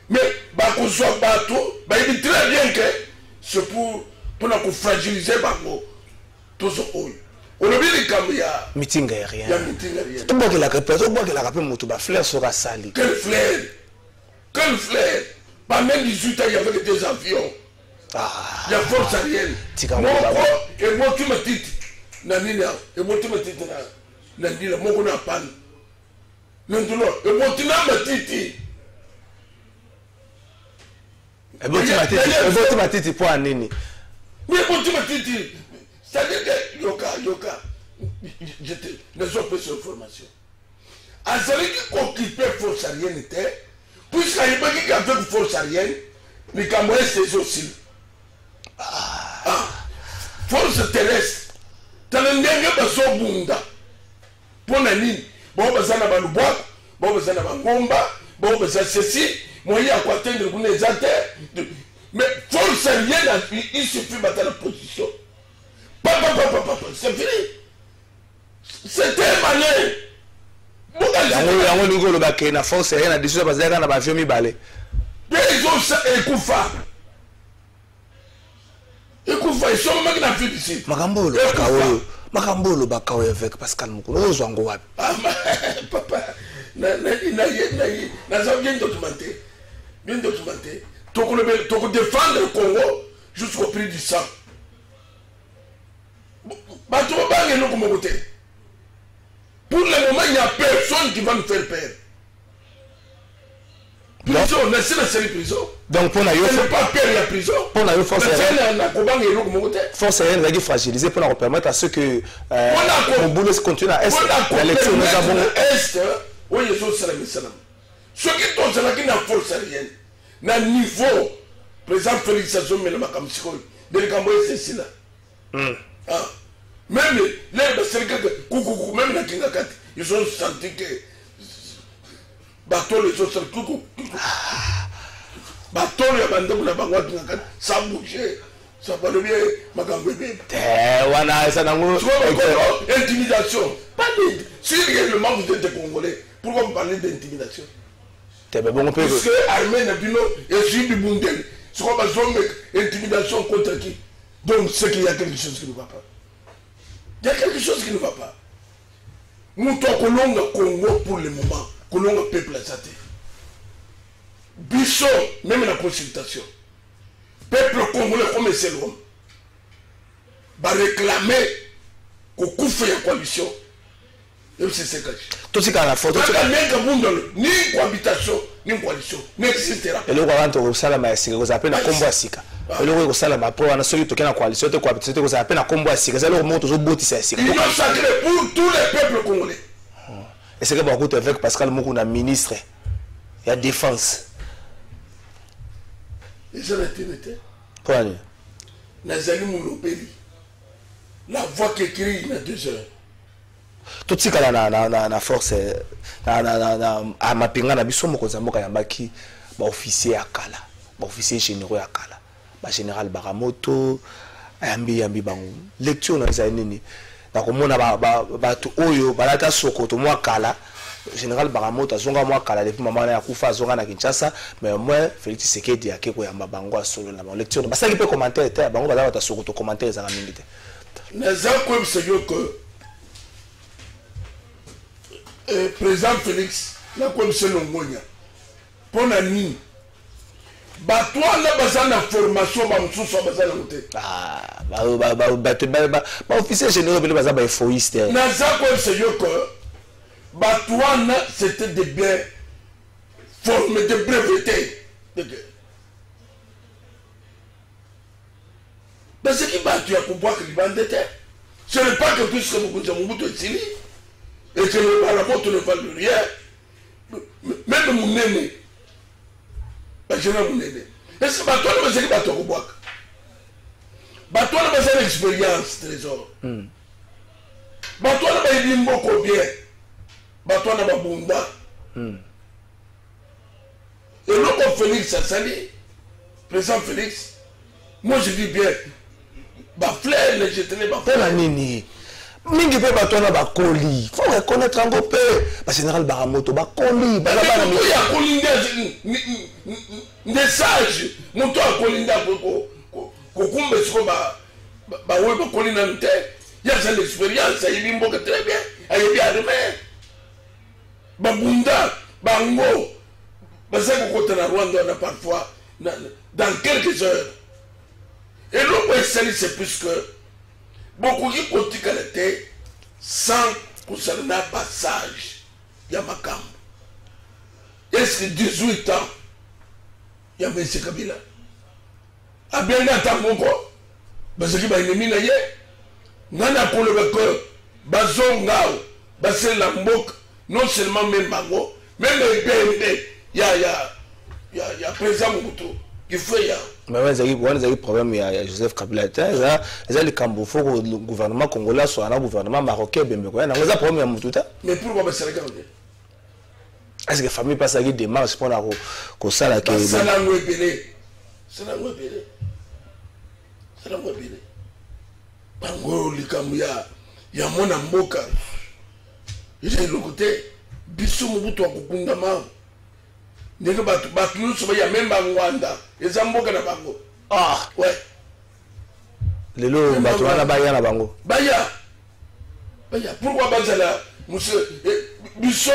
[SPEAKER 4] Mais Bako soit bateau, il dit très bien que c'est pour nous fragiliser Bako. Tout ce qu'on on a vu les caméras.
[SPEAKER 3] Meeting aérien.
[SPEAKER 4] Il y a meeting aérien.
[SPEAKER 3] Tout le monde qui l'a répété, tout le monde qui l'a rappelé, mon flair sera sali.
[SPEAKER 4] Quel flair? Quel flair? Pas même 18 ans, il y avait des avions. Il y a force aérienne. Et moi, tu me dis, Nanina, et moi, tu me dis, Nanina, moi, on a pas. Et moi, tu m'as dit,
[SPEAKER 3] eboti matiti po anini
[SPEAKER 4] mais eboti matiti c'est-à-dire que yoka les autres sur formation azali qui occupé force aérienne était puisqu'ayebaki qu'avec force aérienne likambo ese aussi force terrestre tala ndenge bazobunda mpona nini bao baza na balubwaka bao baza na bangomba bao baza ceci moyen ya koatteindre kuna eza te mais force aérienne il suffit bata la position c'est fini c'était malin
[SPEAKER 3] yango ningo olobake na force aérienne na diso bazalaka na bavio mibale
[SPEAKER 4] ekufa esomamaki na vie d'ici
[SPEAKER 3] makambo olobaka oyo avec Pascal Mukulu ozwa yango wapi
[SPEAKER 4] papa naza bien documenté défendre le Congo jusqu'au prix du sang bato babange eloko moko te pour le moment il n'y a personne qui va nous faire peur prison na série prison
[SPEAKER 3] donc pour na yo
[SPEAKER 4] c'est pas peur la prison
[SPEAKER 3] pour na yo force aérienne
[SPEAKER 4] na kobange eloko moko te
[SPEAKER 3] force aérienne va fragiliser pour permettre à ceux que mon boulot se continue à est la lecture nous avons
[SPEAKER 4] est oui ils sont salam salam ceux qui sont salaki na force aérienne na niveau président Félix Azomela makamsiko de likambo c'est là même les coucou même na kingakati ils ont senti que bateau les autres coucou bateau ya bandeko na bango kingakati ça bouger ça va le bien makambo bien
[SPEAKER 3] wana ça nango
[SPEAKER 4] intimidation pas de si réellement vous êtes congolais pourquoi vous parlez d'intimidation
[SPEAKER 3] bon peu
[SPEAKER 4] parce que armée na bino et suivi bundel c'est quoi besoin intimidation contre qui donc c'est qu'il y a quelque chose qui ne va pas. Il y a quelque chose qui ne va pas. Nous sommes Congo pour le moment. Colonga peuple à Zate. Bissot, même la consultation. Peuple congolais comme c'est l'homme. Va réclamer qu'au coup fait la coalition. Et c'est ce que
[SPEAKER 3] tout ce qu'on a fait,
[SPEAKER 4] ni cohabitation, ni coalition, n'existera pas.
[SPEAKER 3] Et le roi de Salama, c'est que vous appelez la combo à Sika. Et le roi de Salama, pour un seul token en coalition, de cohabitation, vous appelez la combo à Sika. C'est le mot toujours beau, c'est Sika.
[SPEAKER 4] Ils ont sacré pour tous les peuples congolais.
[SPEAKER 3] Et c'est que beaucoup avec Pascal Mukuna, ministre, il y a défense.
[SPEAKER 4] Et ça n'a été.
[SPEAKER 3] Pour aller.
[SPEAKER 4] Nazali Moulopeli. La voix qui crie, il y a 2 heures.
[SPEAKER 3] Tout ce qu'il y a na force à mapinga na biso moko zamboka yambaki ba officier akala ba officier généraux akala ba général Baramoto ayambi bango lecture na za nini na komona ba to oyo balata sokoto mo akala général Baramoto azonga mo akala depuis maman na kufa azonga na Kinshasa mais moi Félix Tshisekedi akeko yamba bango a solo na lecture ba saki pe commentaire te bango bazala ta sokoto commentaire za mingi te
[SPEAKER 4] na za ko mseyo ko président Félix na comme c'est l'ongonia pour la nuit bato na bazana formation ba msusu bazana moté
[SPEAKER 3] ba officier général bele bazaba efoiste
[SPEAKER 4] na za comme c'est yoko bato na c'était des biens formés de breveté parce que bato ya kubwa kribandete ce n'est pas que puisque beaucoup de Mobutu est sili et que la moto ne valent rien, même mon aîné, je n'ai mon aîné. Est-ce que bateau ne va pas te boire? Bateau ne va pas l'expérience, trésor. Bateau ne va pas dire beaucoup bien. Bateau ne va pas bunda. Et l'autre Félix a sali, président Félix, moi je dis bien, bah fleur, je tenais ma fleur.
[SPEAKER 3] Mingi pe bato na bakoli faut reconnaître ngo pe ba général Baramoto bakoli ba
[SPEAKER 4] ba na ya kolinda ne sage moto akolinda ko kumbe siko ba we bakolinda nte ya ça l'expérience il bimbo que très bien ayi bien armé babunda bango ba ça ko kota na Rwanda na parfois dans quelques heures et l'autre c'est plus que beaucoup qui politique à l'été sans concerner un passage Yamakam. Est-ce que 18 ans il y a M. Kabila abenga ata moko bazaki baennemi na ye ngana koloba ko bazongao basela mboka non seulement même bango même ebende ya président Mobutu qui fait ya
[SPEAKER 3] mais ouais, problème ya Joseph Kabila ça les cambo faut que le gouvernement congolais soit un gouvernement marocain bembe quoi na ça problème ya Mobutu
[SPEAKER 4] mais pourquoi ba Sénégal
[SPEAKER 3] est-ce que la famille passe à des démarches pour la ko sala ke
[SPEAKER 4] sala ngwebele bango likambo ya mwana mboka eza eloko te biso Mobutu akokundama ndenge bato nyonso baya meme bangwanda eza mboka na bango ouais
[SPEAKER 3] lelo bato wana baya na bango
[SPEAKER 4] baya pourquoi bazala monsieur biso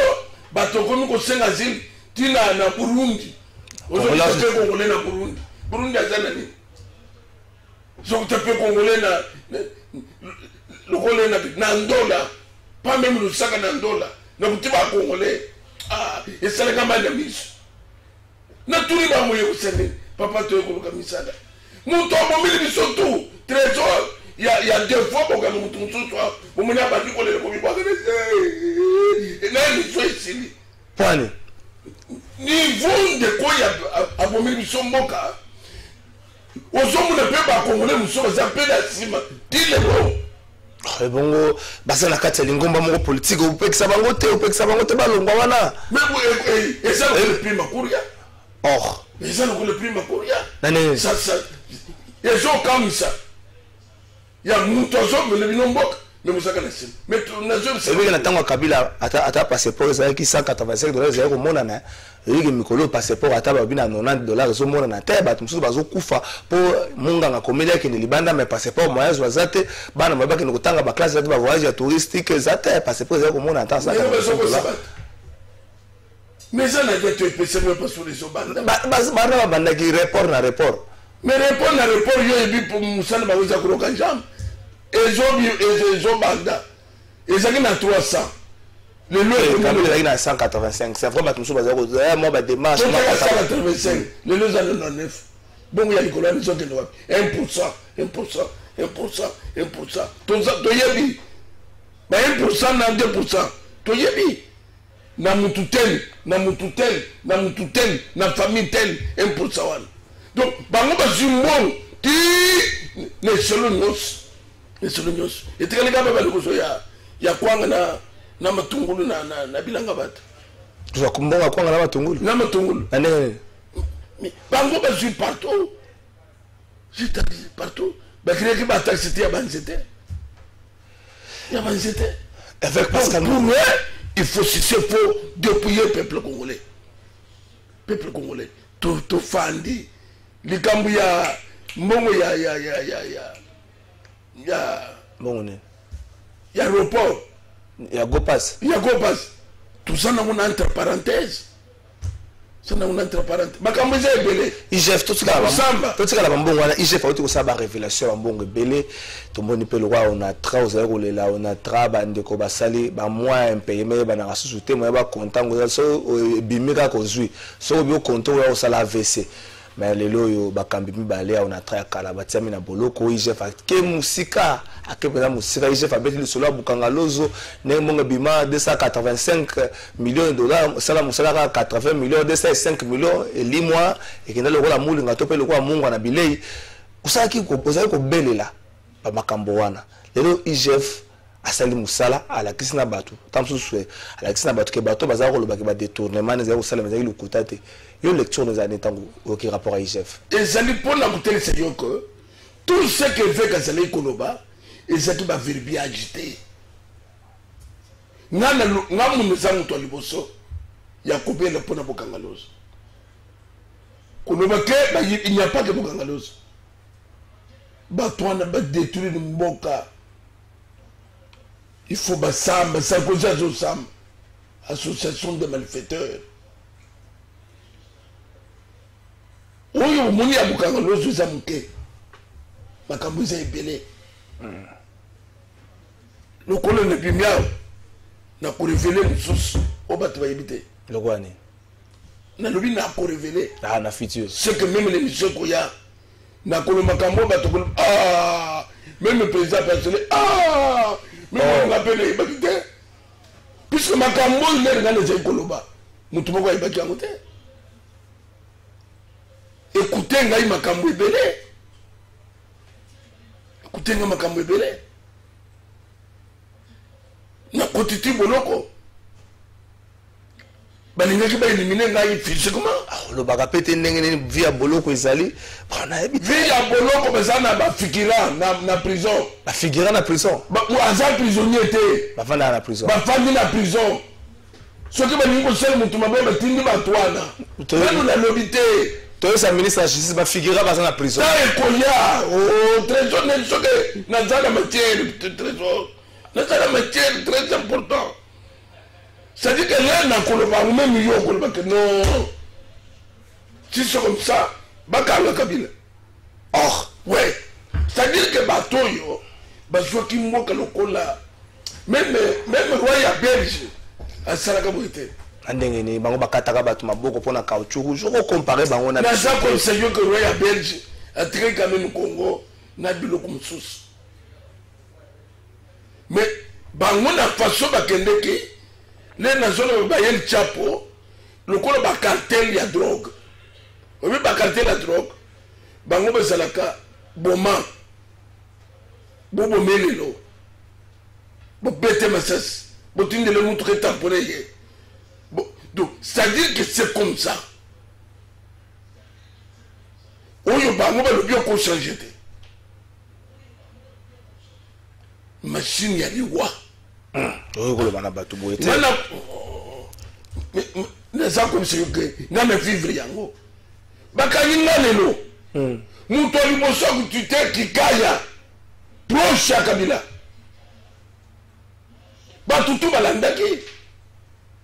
[SPEAKER 4] bato komi kosenga zili tina na Burundi ozokote congolais na Burundi aza nani zokote congolais na lokole na ndola pas même le saka na ndola na kutiba congolais et ça les gamins de miso na turi ba moye kusende papa to ekoluka misala muto bomili biso tu trésor ya deux fois boga mutu mutu bomona ba diko le bobi boga na ni so isili
[SPEAKER 3] pani
[SPEAKER 4] niveau de quoi ya bomili biso mboka ozomu na pe ba congolais muso za pe na sima dile bo
[SPEAKER 3] bongo basa na kati ya lingomba moko politique opekisa bango te balongwa wana
[SPEAKER 4] mais eza le prix makuria
[SPEAKER 3] or
[SPEAKER 4] eza le prix makuria
[SPEAKER 3] nani
[SPEAKER 4] ça ezo kamisa ya mutu azomele bino mboka mais musaka na sima mais
[SPEAKER 3] ebeke na ntango ya Kabila ata passeport ezalaki $185 ezalaki komonana eyiki mikolo passeport ata babi na $90 ezomonana te bato mosusu bazokufa mpo monganga komeli akende libanda mais passeport moyage baza te bana moye bakende kotanga baklasse ate bavoyage ya touristique eza te passeport ezalaki komonana ata $185
[SPEAKER 4] mais ça n'a pas epesi même pas sur les obanda
[SPEAKER 3] bana babandaki report na report
[SPEAKER 4] mais report na report yo ebi po musala baweza koloka njambe ezobanda ezalaki na 300 lelo
[SPEAKER 3] ezalaki na 185 c'est vrai bato mosusu bazali kozala mwa badémarche
[SPEAKER 4] 185 lelo eza 99 bongo ya likolo ya biso okende wapi 1% toyebi ba 1% na 2% toyebi na mutu tel na famille tel 1% wana donc bango bazwi mbongo ti nesolo nyonso etikali kaba balikoso ya kwanga na matungulu na bilanga bato
[SPEAKER 3] tuzakumbonga kwanga na matungulu ane
[SPEAKER 4] bango bazwi partout bakireki bataxi te ya banzete avec Pascal Moumé il faut dépouiller le peuple congolais to fandi likambu ya mbongo ya
[SPEAKER 3] mbongo ne
[SPEAKER 4] ya aéroport
[SPEAKER 3] ya Gopas
[SPEAKER 4] tout ça entre parenthèses makambo eza ebele
[SPEAKER 3] IGF totikala bambongo wana IGF auti kosala barévélation ya bambongo ebele tomoni mpe lokwa onatra ozali kolela onatra bandeko basali bamwa impayeme ebanaka susu te moya bakontango so ebimi kaka kozwi soki obi okonte oya kosala AVC mais lelo oyo bakambi mibale ya onatra ya kala batiami na boloko IGF ake musika ake mpenza musika IGF abeti lisolo ya bukanga lozo ndenge mbongo ebima $285 millions sala mosala kaka 80 millions 205 millions elimwa ekenda lokola mulinga to mpe lokola mungwa na bilei ozali kobelela bamakambo wana lelo IGF asali musala alakisi na bato tamsusu alakisi na bato ke bato bazala kolobaki badetournement ezali kosalema ezali lokuta te yo lecture nous a netango qui rapport à IGF
[SPEAKER 4] ezali pona kotelisa yo que tout ce que fait kazali koloba ezaki ba verbi agité ngamu nzangu to liboso ya kopela pona bokangaloso koloba ke il n'y a pas que bokangaloso bato wana ba détruire mboka il faut basamba ça cause association de malfaiteurs oyo moni ya bukanga lozo za muke makambo eza ebele lokolo ne bimiao na korevele mususu o bato bayebi te
[SPEAKER 3] lokwani
[SPEAKER 4] na lobi na korevele
[SPEAKER 3] na futur
[SPEAKER 4] c'est que même l'émission koya na koloma kambo bato koloma ah même le président personnel ah mais on appelle les bakité puisque makambo il est dans les koloba mutu moko ibaki yango te écoutez ngai makambo ebele écoutez ngai makambo ebele na kotiti boloko balingaki baélimine ngai physiquement
[SPEAKER 3] olobaka pe te ndenge nini vi ya boloko ezali
[SPEAKER 4] vi ya boloko baza na bafikira na prison
[SPEAKER 3] bafikira na prison
[SPEAKER 4] aza prisonnier te
[SPEAKER 3] bafandaka na prison
[SPEAKER 4] bafandi na prison soki balingi kosala motu mabe batindi bato wana nanu nalobi te
[SPEAKER 3] toyesa ministre ya justice bafikira baza na prison
[SPEAKER 4] ta ekoya trésor neni soki naza na matière trésor naza na matière très important. C'est-à-dire que là, on a même million que non. Si c'est comme ça, Bakar Kabila. Or, ouais. C'est-à-dire que Batoyo, Basoua qui moque le cola, même Roya Belge, à Salakabouité.
[SPEAKER 3] Andengeni, bango bakataka batu maboko pona caoutchouc, je comparer bango na.
[SPEAKER 4] Na ça conseille que Roya Belge a tiré quand même au Congo, na bilo comme sous. Mais bango na façon bakendeki. Les nations bayel chapeau le col ba cartel ya drogue oui ba cartel la drogue bango be salaka boma bobo melelo bo bete masas bo tinde le mutu ke tamponné donc c'est à dire que c'est comme ça oyo bango ba le bien ko changer te machine ya liwa neza komisiyo ke nga me vivre yango bakangi nga lelo mutu aliboso akutute kikaya proche ya Kabila bato tu balandaki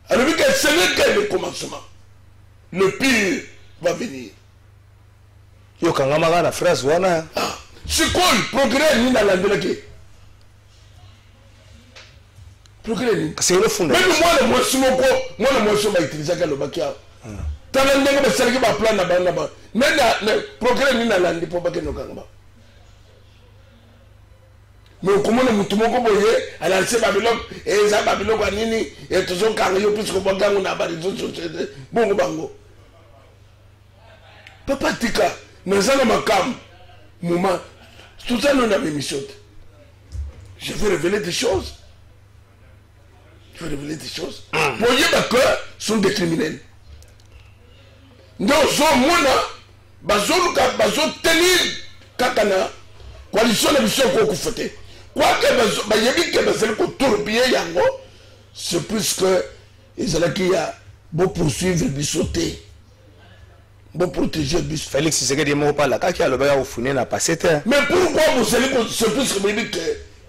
[SPEAKER 4] alobi ke ce n'est que le commencement le pire va venir
[SPEAKER 3] yokangamaka na phrase wana
[SPEAKER 4] sikoyo progrès nini alandelaki
[SPEAKER 3] c'est le fond.
[SPEAKER 4] Même moi, je vais utiliser le bakia. Tant que je vais faire un plan là-bas, mais le progrès n'est pas là pour baquer nos gangba. Mais comment nous pouvons voyer à la Babylone et ça Babylone à Nini et tout ça quand il y a plus que bagang on a pas de société bon bango. Papa Tika, mais ça n'a pas comme moment tout ça nous a mis mission. Je vais révéler des choses. Je vais révéler des choses. Voyez que sont des criminels. Donc, bazo tenir kakana coalition de mission qu'on fait. Quoi que bayebi que bazel ko tourbiller yango, c'est plus que ils allaient qu'il y a beau poursuivre bisoté. Bon protéger bis.
[SPEAKER 3] Félix Tshisekedi mo pas là kaki aloba au fune na passé.
[SPEAKER 4] Mais pourquoi vous allez c'est plus que bayebi que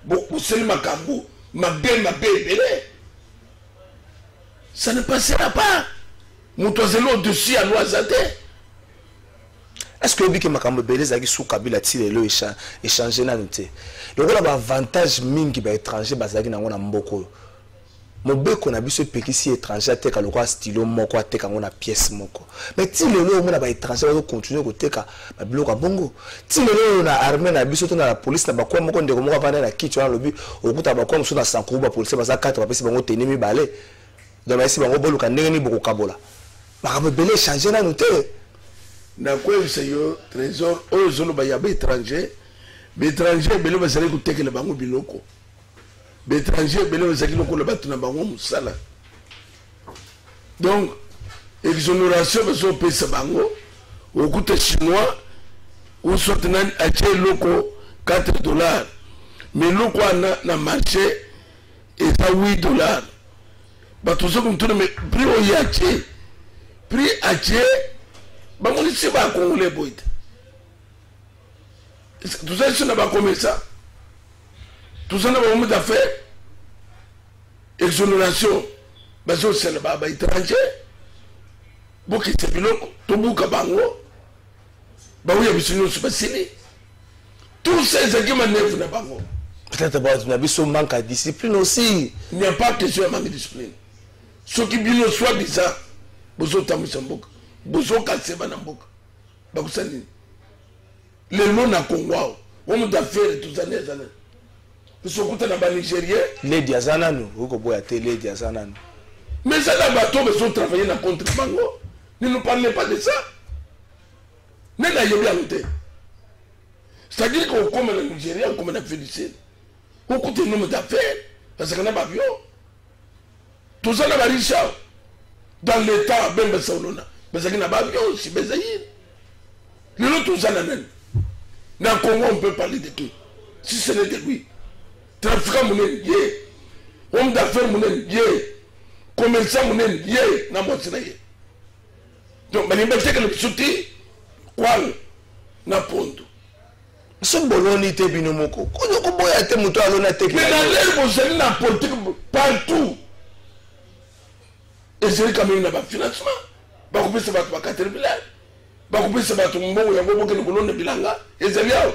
[SPEAKER 4] vous allez makambu, ma belle belé. Ça ne passera pas. Moutozelo au-dessus à Noisate.
[SPEAKER 3] Est-ce que le makambo belé zaki sous Kabila tire le échanger na noté. Le gars a avantage mingi ba étranger bazaki na ngona mboko. Mobeko na biso pekisi étranger teka lokwa stylo moko ateka ngona pièce moko. Mais ti lelo ngona ba étranger ba continuer ko teka ba biloko bongo. Ti lelo na armée na biso to na la police na ba kwa moko ndeko moko vana na kichwa lobi okuta ba kwa muso na sankuba ba police ba za 4 ba pesi bango tenemi balé. Donc ici bango boluka ndenge ni boko kabola. Makambo belé changer na noté.
[SPEAKER 4] Na quoi c'est yo trésor aux zolo ba yabe étranger. L'étranger belé ba sala ko tekela bango biloko. L'étranger belé ba sala ko le batu na bango musala. Donc exonération ba so pesa bango okuta chinois ou soit nan acheter loko $4. Mais loko na marché est à $8. Bah tout ça comme tout le monde prix au yaché prix acheter bah on ne sait pas comment les boîtes tout ça ça n'a pas comme ça tout ça n'a pas comme d'affaires exonération bah ça c'est le bas étranger beaucoup c'est piloko tout bouka bango bah oui mais sinon c'est pas signé tous ces arguments neufs n'a pas bango
[SPEAKER 3] peut-être bah on a vu ce manque de discipline aussi
[SPEAKER 4] il n'y a pas question de manque de discipline. Ce qui bino soit bizarre, bozo tamusamboka, bozo kalseba namboka, bakusani. le nom na Congo homme d'affaires tout ça les années parce que quand on a Nigérien
[SPEAKER 3] les diazana nous vous boyate les diazana nous
[SPEAKER 4] mais ça là bateau mais sont travailler na contre bango ne nous parlez pas de ça ne la yobi noté c'est-à-dire qu'on comme le Nigérien comme la Félicité on coûte un homme d'affaires parce qu'on a pas avion tout ça là Richard dans l'état ben Saulona mais ça n'a pas avion aussi bezaïr le tout ça là même dans le Congo on peut parler de tout si ce n'est de lui trafiquant mon yé homme d'affaires mon yé commerçant mon yé na mo sinaye donc mais il que le souti quoi na pondo
[SPEAKER 3] somboloni te binomoko kono ko boya te muto alona te
[SPEAKER 4] mais dans l'air vous na politique partout et c'est quand même un financement ba ko pesa ba 4 milliards ba ko pesa ba mbongo ya ngombo ke kolonne bilanga ezaliao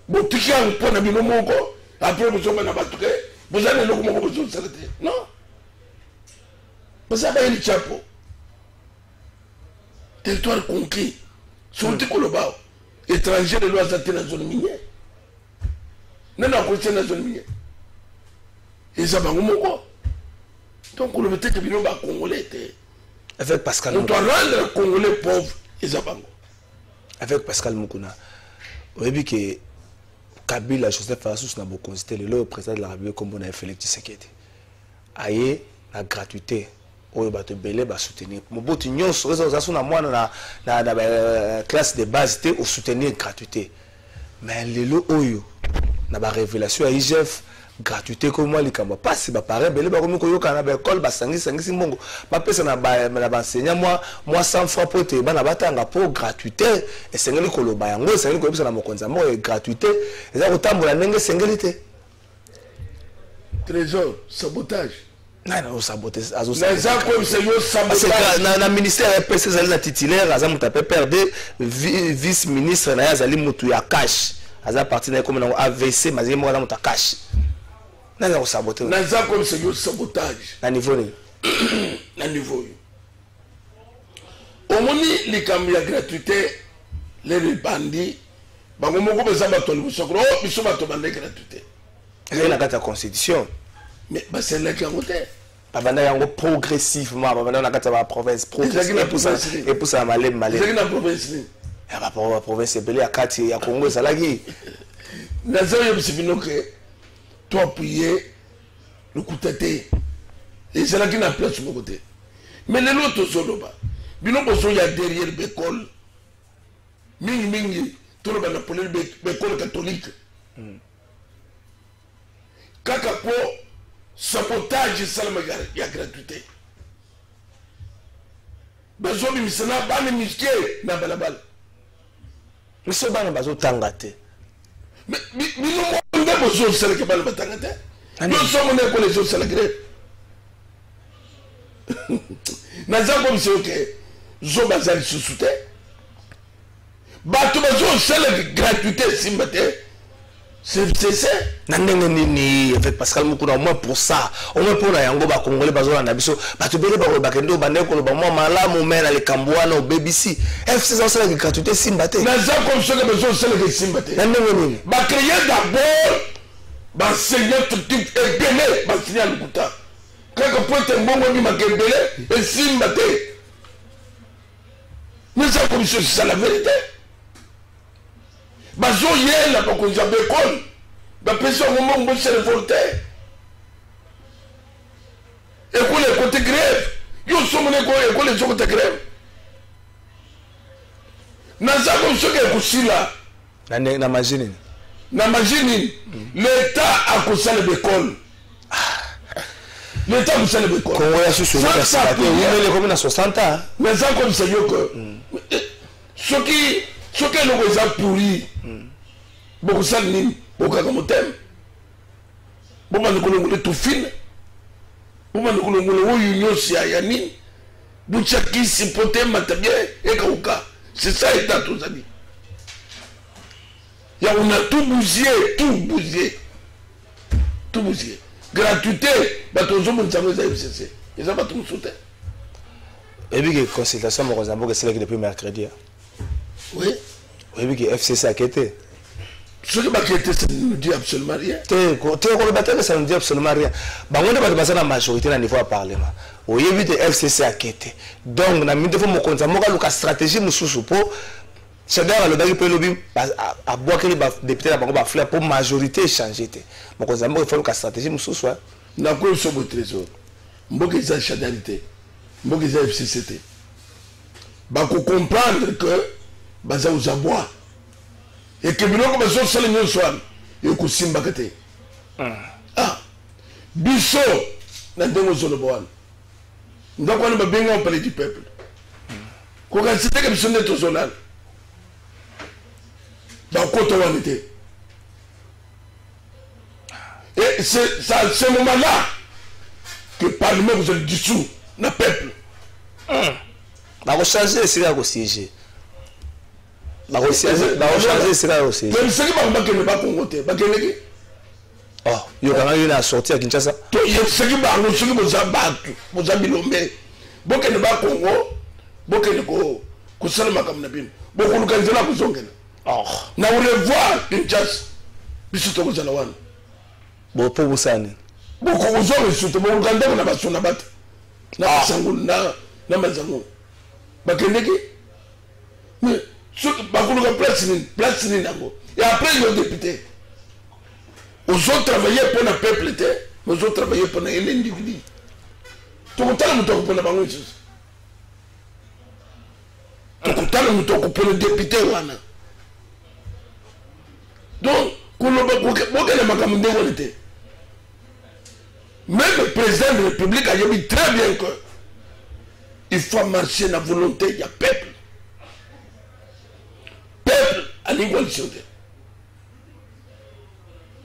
[SPEAKER 4] botiki en pona binomoko après vous sommes na batuke vous allez le comment vous s'arrêter non parce que ça il chapeau territoire conquis sur tout le bas étranger de loi santé dans la zone minière non non c'est la zone minière et ça va ngomoko donc on le mettait que binomba congolais
[SPEAKER 3] avec Pascal
[SPEAKER 4] on doit rendre les Congolais pauvres et ça va
[SPEAKER 3] avec Pascal Mukuna vous avez vu que Kabila Joseph Fassous n'a pas considéré le président de la République comme on a Félix Tshisekedi aye la gratuité oyo bato belé ba soutenir mobotu nyonso ozo na mwana na classe de base te au soutenir gratuité mais lelo oyo na ba révélation à IGF gratuité comme moi likamba pas si ba paré belé ba komi koyoka na ba école ba sangisi mbongo ba pesa na ba enseignant moi 100 francs pour te bana batanga pour gratuité et sengeli koloba yango sengeli ko bisa na mokonza mo gratuité eza kotambola ndenge sengeli te
[SPEAKER 4] trésor sabotage
[SPEAKER 3] non saboter na ministère RPC zali na titulaire aza muta pe perdre vice ministre na azali mutu ya cash aza parti na comme na AVC mazeli mo na muta cash na za saboter
[SPEAKER 4] na za comme c'est sabotage
[SPEAKER 3] na niveau ni
[SPEAKER 4] na niveau omoni likambi ya gratuité les bandits bango moko beza bato libusokro biso bato bande gratuité
[SPEAKER 3] et la carte constitution
[SPEAKER 4] mais bah c'est là qui a voté
[SPEAKER 3] babanda yango progressivement babanda na kata ba province progressivement et pour ça malé
[SPEAKER 4] c'est na province ni
[SPEAKER 3] ya ba province belé ya kati ya Congo salaki
[SPEAKER 4] na ça yo bisibino que toi appuyer le coup de tête et c'est là qui n'a place sur mon côté mais les autres solo ba bino boso ya derrière l'école mingi tout le monde pour l'école catholique kaka po sabotage salama ya gratuité besoin de misana bana miske na balabala
[SPEAKER 3] miso bana bazo tangate
[SPEAKER 4] mais bino mo ndebo zo sala ke bana batangate no somo ne ko les zo sala gré na za ko miso ke zo bazali susute bato bazo sala gratuité simbate c'est ça
[SPEAKER 3] nandenge nini avec Pascal Mukuna au moins pour ça au moins pour la yango ba congolais bazo na biso bato bele ba ba kendo bande ko ba moi malamu mena le kambwana au BBC FC ça c'est la gratuité simbate
[SPEAKER 4] na za comme ça que besoin c'est le simbate
[SPEAKER 3] nandenge nini
[SPEAKER 4] ba créer d'abord ba seigneur tout type et belé ba signal kuta quand pointe mbongo ni makembele et simbate mais ça comme c'est la vérité bazo yela bakonza bekol bapesa ngombo mbose revolté école côté grève yo somone ko école côté grève na zako soke kusila
[SPEAKER 3] na machine
[SPEAKER 4] l'état a kusala bekol l'état kusala bekol
[SPEAKER 3] Congo ya susu na ça il comme na 60 ans
[SPEAKER 4] mais ça comme ça yo que soki eloko eza pourri bokosala nini bokaka motema bomanda kolongola tofine bomanda kolongola oyo nyonso ya nini butyakisi mpo te matabie ekauka c'est ça état tozali ya on a tout bousillé gratuité bato ozomonisa ngo eza FCC eza bato mosusu te
[SPEAKER 3] ebi ke consultation mokonzi ya mboka esalaki depuis mercredi
[SPEAKER 4] oui
[SPEAKER 3] Oui, que FCC a quitté.
[SPEAKER 4] Ce qui m'a quitté, ça ne nous dit absolument rien.
[SPEAKER 3] Ça ne nous dit absolument rien. On a passé la majorité au niveau du Parlement. Oui, que FCC a quitté. Donc, on a mis de la stratégie pour c'est-à-dire le gars peut lobby à boire que les députés la faire pour majorité changer. Donc, on a fait la stratégie mususu.
[SPEAKER 4] Na quoi ils sont au trésor. Mboka ils ont chadalité. Mboka ils ont FCCT. Bah qu'on comprendre que bah ça vous aboie. Et que nous comme ça c'est le mieux soir. Et que simba kate. Ah. Biso na dengo zone boan. Donc on va bien parler du peuple. Quand c'était comme ça net au zonal. Dans côté où on était. Et c'est à ce moment-là que le Parlement vous a dissous le peuple.
[SPEAKER 3] Va changer, c'est là au siège. Va changer, c'est là au siège.
[SPEAKER 4] Mais ce qui va pas convoter, va gagner.
[SPEAKER 3] Oh, il y a eu une sortie à Kinshasa.
[SPEAKER 4] Ce qui va vous abattre, vous abilomber. Beaucoup ne va pas Congo, beaucoup ne go, que ça ne m'a comme n'abîme. Beaucoup de gens vous ont gagné. Oh, na vous revoir Kinshasa. Biso to vous allez
[SPEAKER 3] bon pour vous ça ne
[SPEAKER 4] beaucoup vous ont surtout bon ganda na baso na bat na sangu na mazango bakendeki mais ce bakulu ka place ni nango et après le député aux autres travailler pour le peuple aux autres travailler pour l'individu tout le monde pour la bango tout le monde pour le député wana donc même le président de la République a dit très bien que il faut marcher dans la volonté du peuple. Peuple à l'égalité.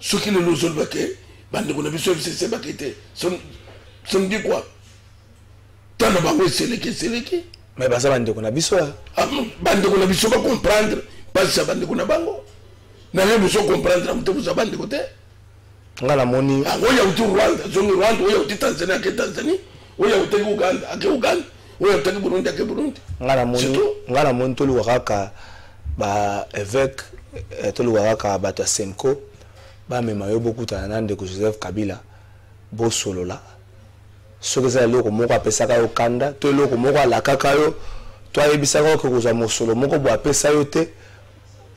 [SPEAKER 4] Ce qui nous ont dit, c'est ça me dit quoi? Tant de c'est l'équipe.
[SPEAKER 3] Mais ça va nous comprendre.
[SPEAKER 4] Pas comprendre. Pas ça va nous comprendre. Na leo mso comprendre mtu kuzabandi kote
[SPEAKER 3] ngala moni
[SPEAKER 4] oya uti Rwanda zongi Rwanda oya uti Tanzania ke Tanzania oya uti Uganda ake Uganda oya uti Burundi ake Burundi
[SPEAKER 3] ngala moni tolu wakaka ba évêque tolu wakaka bato Senko ba mema yo beaucoup tanande ko Joseph Kabila bo solola soki za loko moko apesaka yo kanda to loko moko alakaka yo to ayebisaka ko kozwa mosolo moko bo apesa yo te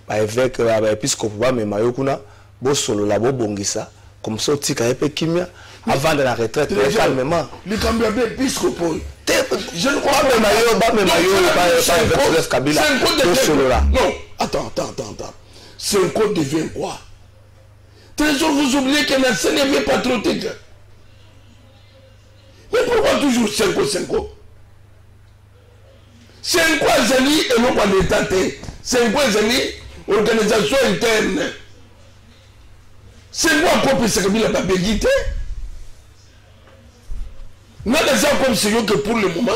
[SPEAKER 3] avec l'épiscope mais mayokuna bo solo la bo bongisa comme ça tika epé kimia avant de la retraite calmement
[SPEAKER 4] le cambia be épiscope
[SPEAKER 3] je ne crois pas mais mayo pas Kabila bo solo là
[SPEAKER 4] non attends c'est un code devient quoi trésor vous oubliez que la scène est patriotique mais pourquoi toujours 5 zali et non pas l'état 5 zali organisation interne. C'est moi propre ce que il a pas bégité. Nous avons comme c'est que pour le moment,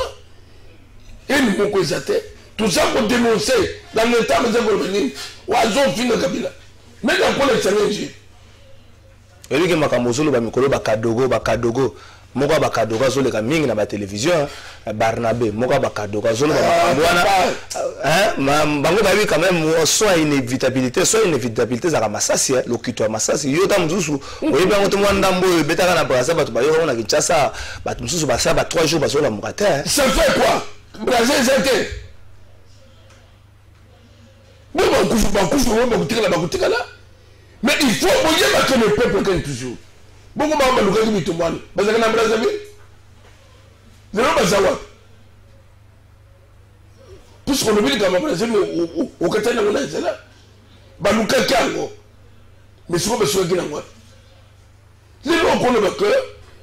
[SPEAKER 4] et nous avons tout ça pour dénoncer dans l'état de venir, oiseau fin de Kabila. Mais dans quoi les challenges?
[SPEAKER 3] Et lui qui m'a camosolo ba mikolo ba kadogo. Moko bakadoka zole ka mingi na ba télévision Barnabé moko bakadoka zole ba bwana bango ba quand même soit inévitabilité za masasi locuteur masasi yo ta mususu oyebi ngo to mwanda mboyo betaka na brasa bato ba yo na Kinshasa bato mususu ba sa ba 3 jours ba zola mukate
[SPEAKER 4] ça fait quoi Brazil c'était bon ba là mais il faut que le peuple gagne toujours. Beaucoup de gens qui ont été en Brazzaville. Ils n'ont pas savoir. Puisqu'on a vu que les Brazzaville, au Qatar, on a été là. Ils ont été là. Mais c'est pas ce qu'ils ont fait. Les gens qui ont été là,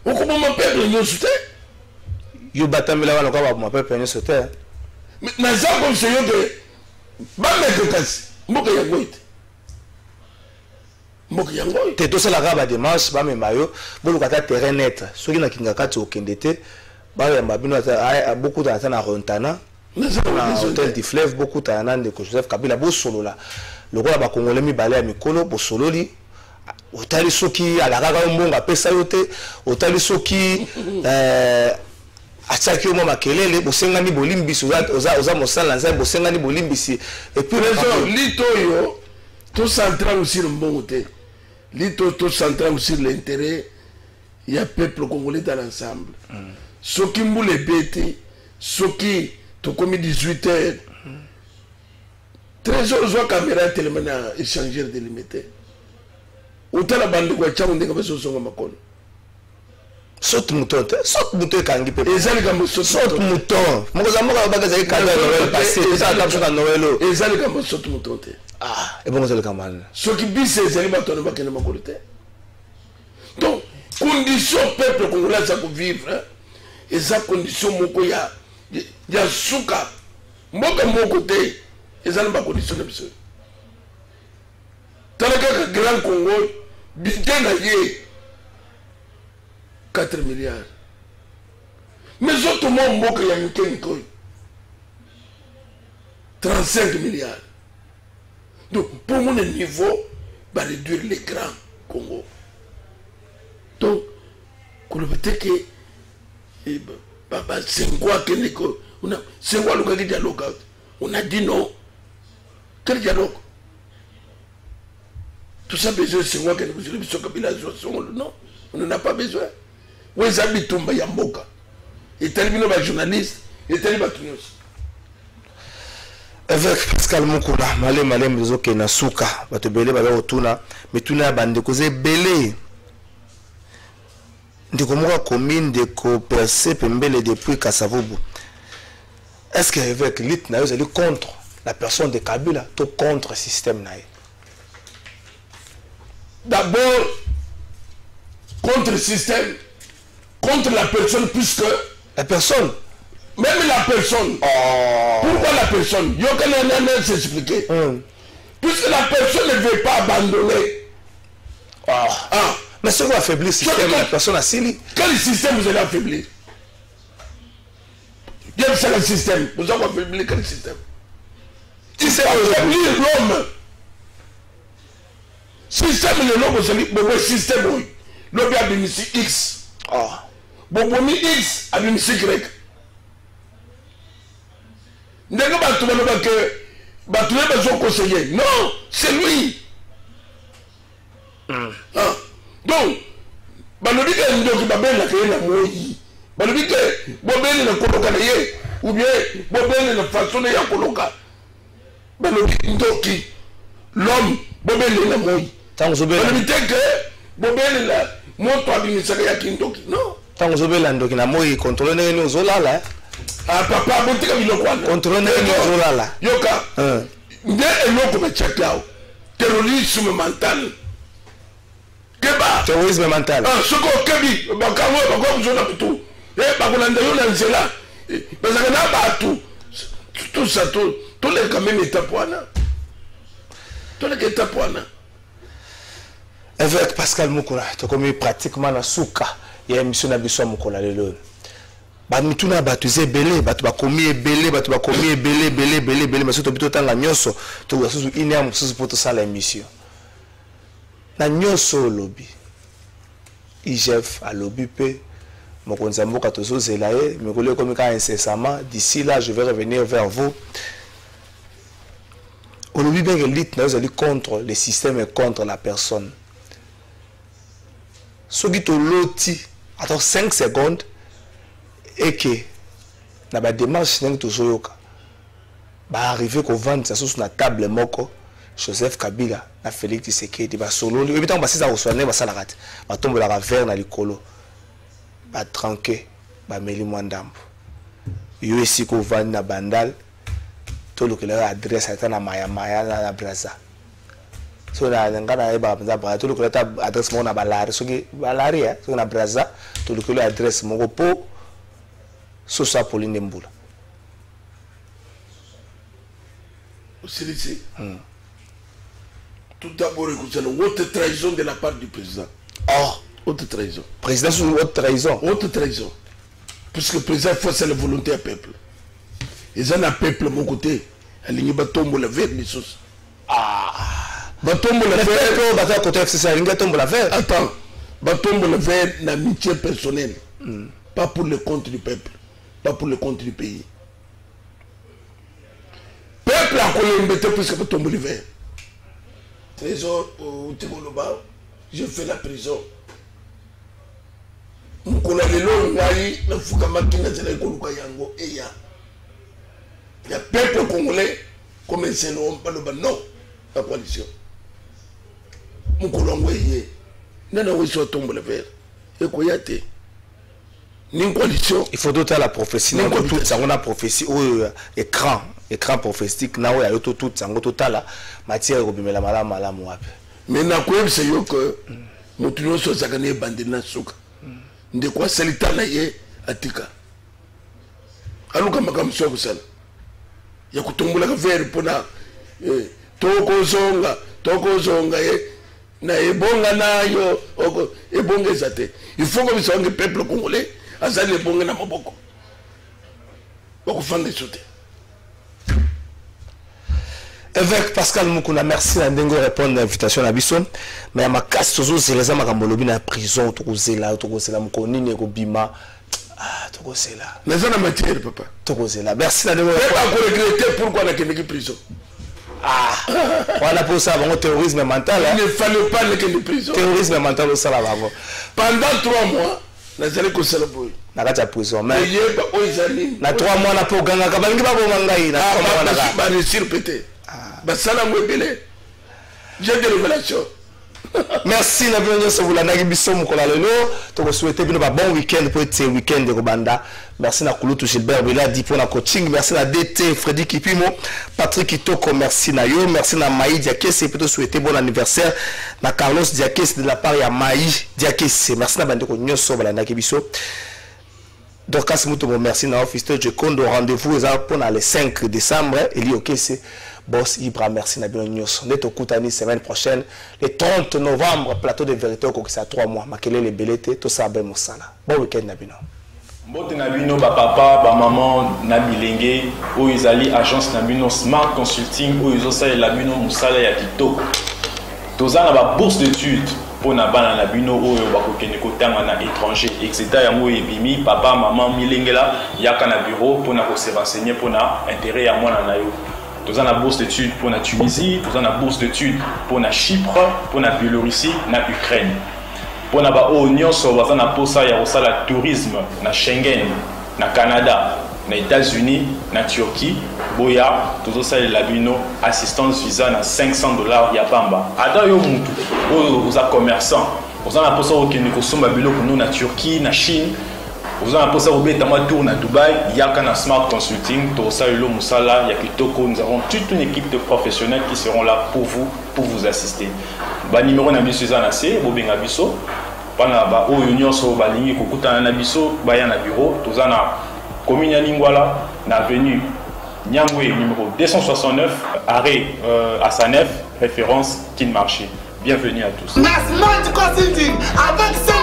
[SPEAKER 4] on a peuple qui ont sauté.
[SPEAKER 3] Ils ont battu là, on a peuple qui ont sauté.
[SPEAKER 4] Mais dans ça, comme c'est eux que. Bah, mais que casse. Moi, il y a
[SPEAKER 3] te to sala ba démarche ba memayo bolu kata terrain net soki na kinga kati okendete ba ya mabino beaucoup de na Rontana na hôtel du fleuve beaucoup de de Joseph Kabila bo solo la lokola ba congolais mi balé ya mikolo bo sololi otali soki alakaka mbonga pesa yote otali soki atiaki omo makelele bosengani bolimbisi oza mosala nzambe bosengani bolimbisi et puis
[SPEAKER 4] lito oyo to central aussi le mbongo te lito to central aussi l'intérêt ya peuple congolais dans l'ensemble soki mbula ebeti soki tokomi 18h trésor ozwa caméra ya telema na échangeur délimité otala bandeko ya ntango ndenge bazosonga makolo
[SPEAKER 3] saute mouton saute mouton ekangi pe
[SPEAKER 4] ezali kambo
[SPEAKER 3] saute mouton mokoza moko abaka ezali kado ya Noël passé ezala tapso na Noël o
[SPEAKER 4] ezali kambo saute mouton te
[SPEAKER 3] ebongo ezali kamana
[SPEAKER 4] soki bisi ezali bato wana bakende makolo te donc condition peuple congolais aza kovivre eza condition moko ya suka mboka moko te eza na bacondition na biso tala kaka grand Congo budget na ye 4 milliards mais autres mots mboka ya mike oyo 35 milliards donc pour mon niveau va réduire les grands Congo donc koloba te ke Senghor Keneko Senghor Luka qui dialogue on a dit non quel dialogue tout ça besoin de Senghor Keneko sur le biso Kabila non on n'en a pas besoin où ils habitent Tumba Yamboka et terminent par journaliste et terminent par tous
[SPEAKER 3] avec Pascal Mukula malé mzoke na suka bato belé ba otuna mituna bande koze belé ndiko moka commune de ko percer pembele depuis Kasavubu est-ce que avec lit na yo contre la personne de Kabila to contre le système na
[SPEAKER 4] d'abord contre le système contre la personne puisque
[SPEAKER 3] la personne
[SPEAKER 4] même la personne pourquoi la personne il y a s'expliquer puisque la personne ne veut pas abandonner
[SPEAKER 3] mais ce qu'on affaiblit le système la personne a sili
[SPEAKER 4] quel système vous allez affaiblir bien c'est le système vous allez affaiblir quel système si c'est affaiblir l'homme système le l'homme vous allez le système l'homme a béni X bon X a béni Y ndenge bato baloba ke bato ye bazoconseiller non c'est lui donc balobi ke ndoki babelaka ye na moi balobi ke bobeli na koloka na ye ou bien bobeli na façon ya koloka balobi ndoki l'homme bobeli na moi balobi te ke bobeli na moto abimisaka ya kindoki non
[SPEAKER 3] tango zobela ndoki na moi contrôle ndenge ni ozolala
[SPEAKER 4] papa botika biloko wana
[SPEAKER 3] contrôle ndenge ni ozolala
[SPEAKER 4] yoka nde eloko batiaki terrorisme mental keba
[SPEAKER 3] terrorisme mental
[SPEAKER 4] soko okebi bakango bakozona butu bakolanda yo na nzela bazaka na bato tout ça toleka meme étape wana toleka étape wana
[SPEAKER 3] avec Pascal Mukula tokomi pratiquement na suka ya émission na biso Mukula lelo bamituna bato ezebele bato bakomi ebele bato bakomi ebele mais surtout bito tanga nyonso to basusu ine amususu poto sala émission na nyonso lobby IGF a lobby pe mokonzi mboka tozo zelaye mikolo ekomi ka incessamment d'ici là je vais revenir vers vous au lobby bien que l'élite n'a pas contre le système et contre la personne ce qui te loti attends 5 secondes et que na ba démarche neng to soyoka ba arriver ko vendre ça sur na table moko Joseph Kabila na Félix Tshisekedi ba solo et bitan ba sisa oswane ba sala rat ba tombe la verre na likolo ba tranqué ba meli mwandambo yo esiko vendre na bandal to lokela adresse ata na maya na Braza so na ngana e ba ba to lokela adresse mo na balari so ki balari so na Braza to lokela adresse moko po so ça Pauline Mbula
[SPEAKER 4] aussi tout d'abord écoutez la haute trahison de la part du président haute trahison
[SPEAKER 3] président sur haute
[SPEAKER 4] trahison puisque le président force la volonté à peuple ils ont un peuple mon côté aligné batombo la vers les sauces batombo la vers
[SPEAKER 3] bata côté FCC aligné batombo la vers
[SPEAKER 4] attends batombo la vers l'amitié personnelle pas pour le compte du peuple pas pour le compte du pays. Peuple a colombé plus que tomber l'hiver. Trésor au Tigoloba, je fais la prison. Mukona lelo ngai na fuka makina zela ikoluka yango eya. Il y a peuple congolais comme c'est non pas le non la coalition. Mukolongo yé. Nana wiso tombe le vert. Et koyate. Ni coalition.
[SPEAKER 3] Il faut doter la prophétie. Non tout ça on a prophétie au écran prophétique na oya yoto tout ça total matière robimela malamu wapi.
[SPEAKER 4] Mais na ko c'est yo que mutuno so sakane bandina suka. De quoi salita na ye atika. Aluka makamso kusala. Ya kutumula ka vert pona toko zonga na ebonga nayo oko ebongeza te. Il faut que vous soyez peuple congolais azali ebonga na maboko. Bakufanda sote.
[SPEAKER 3] Évêque Pascal Mukuna, merci na ndengo répondre à l'invitation à Bisson. Mais à ma casse, toujours c'est les hommes qui ont en prison, tout là, mukoni ne bima. Ah, tout là.
[SPEAKER 4] Mais ça n'a matière, papa.
[SPEAKER 3] Tout là. Merci na ndengo.
[SPEAKER 4] Pas regretter pourquoi on a qu'une prison.
[SPEAKER 3] Ah, on a pour ça, bon terrorisme mental.
[SPEAKER 4] Il ne fallait pas qu'il prison.
[SPEAKER 3] Terrorisme mental au salaire.
[SPEAKER 4] Pendant 3 mois, nous allons conseiller pour.
[SPEAKER 3] Na kati prison mais na 3 mois na po ganga ka balingi ba bongai na 3 mois na
[SPEAKER 4] ba réussir pété. Basala mwebele. J'ai des révélations.
[SPEAKER 3] Merci na bienvenue sur vous la nagi biso mukola lelo to ko souhaiter bino ba bon week-end pour être week-end de Kobanda. Merci na Kulutu Gilbert Bela di pour na coaching, merci na DT Freddy Kipimo, Patrick Kitoko, merci na yo, merci na Maï Diakese et plutôt souhaiter bon anniversaire na Carlos Diakese de la part ya Maï Diakese. Merci na bande ko nyoso bala nagi biso. Donc, merci na office je compte rendez-vous pour le 5 décembre. Et ok, c'est Boss Ibra, merci na bien news. On est au Koutani semaine prochaine, le 30 novembre, plateau de vérité, c'est à 3 mois. Makele les belletés, tout ça, ben moussala. Bon week-end, Nabino.
[SPEAKER 1] Bon Nabino, papa, maman, Nabilenge, où ils allaient agence Nabino Smart Consulting, où ils ont ça, Nabino Moussala Yakito. Tout ça, on a bourse d'études. Pour na bana na bino oyo bakokende kotanga na étranger etc yango ebimi papa maman milengela yaka na bureau pour na ko se renseigner pour na intérêt ya mwana na yo toza na bourse d'études pour na Tunisie toza na bourse d'études pour na Chypre pour na Biélorussie na Ukraine pour na ba o nyonso baza na posa ya osala tourisme na Schengen na Canada na États-Unis na Turquie boya tozo salela bino assistance visa na $500 ya pamba ata yo mutu oza commerçant oza na posa okende kosomba biloko no na Turquie na Chine oza na posa obeta ma tour na Dubaï yaka na Smart Consulting to salela musala ya kitoko. Nous avons toute une équipe de professionnels qui seront là pour vous assister. Ba numéro na biso za na se bobenga biso pana ba oyo nyonso balingi kokutana na biso baya na bureau toza na commune ya Lingwala na avenue Nyangwe numéro 269 arrêt à Sanef référence Kin Marché. Bienvenue à tous.
[SPEAKER 2] Smart Consulting avec $500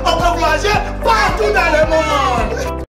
[SPEAKER 2] on peut voyager partout dans le monde.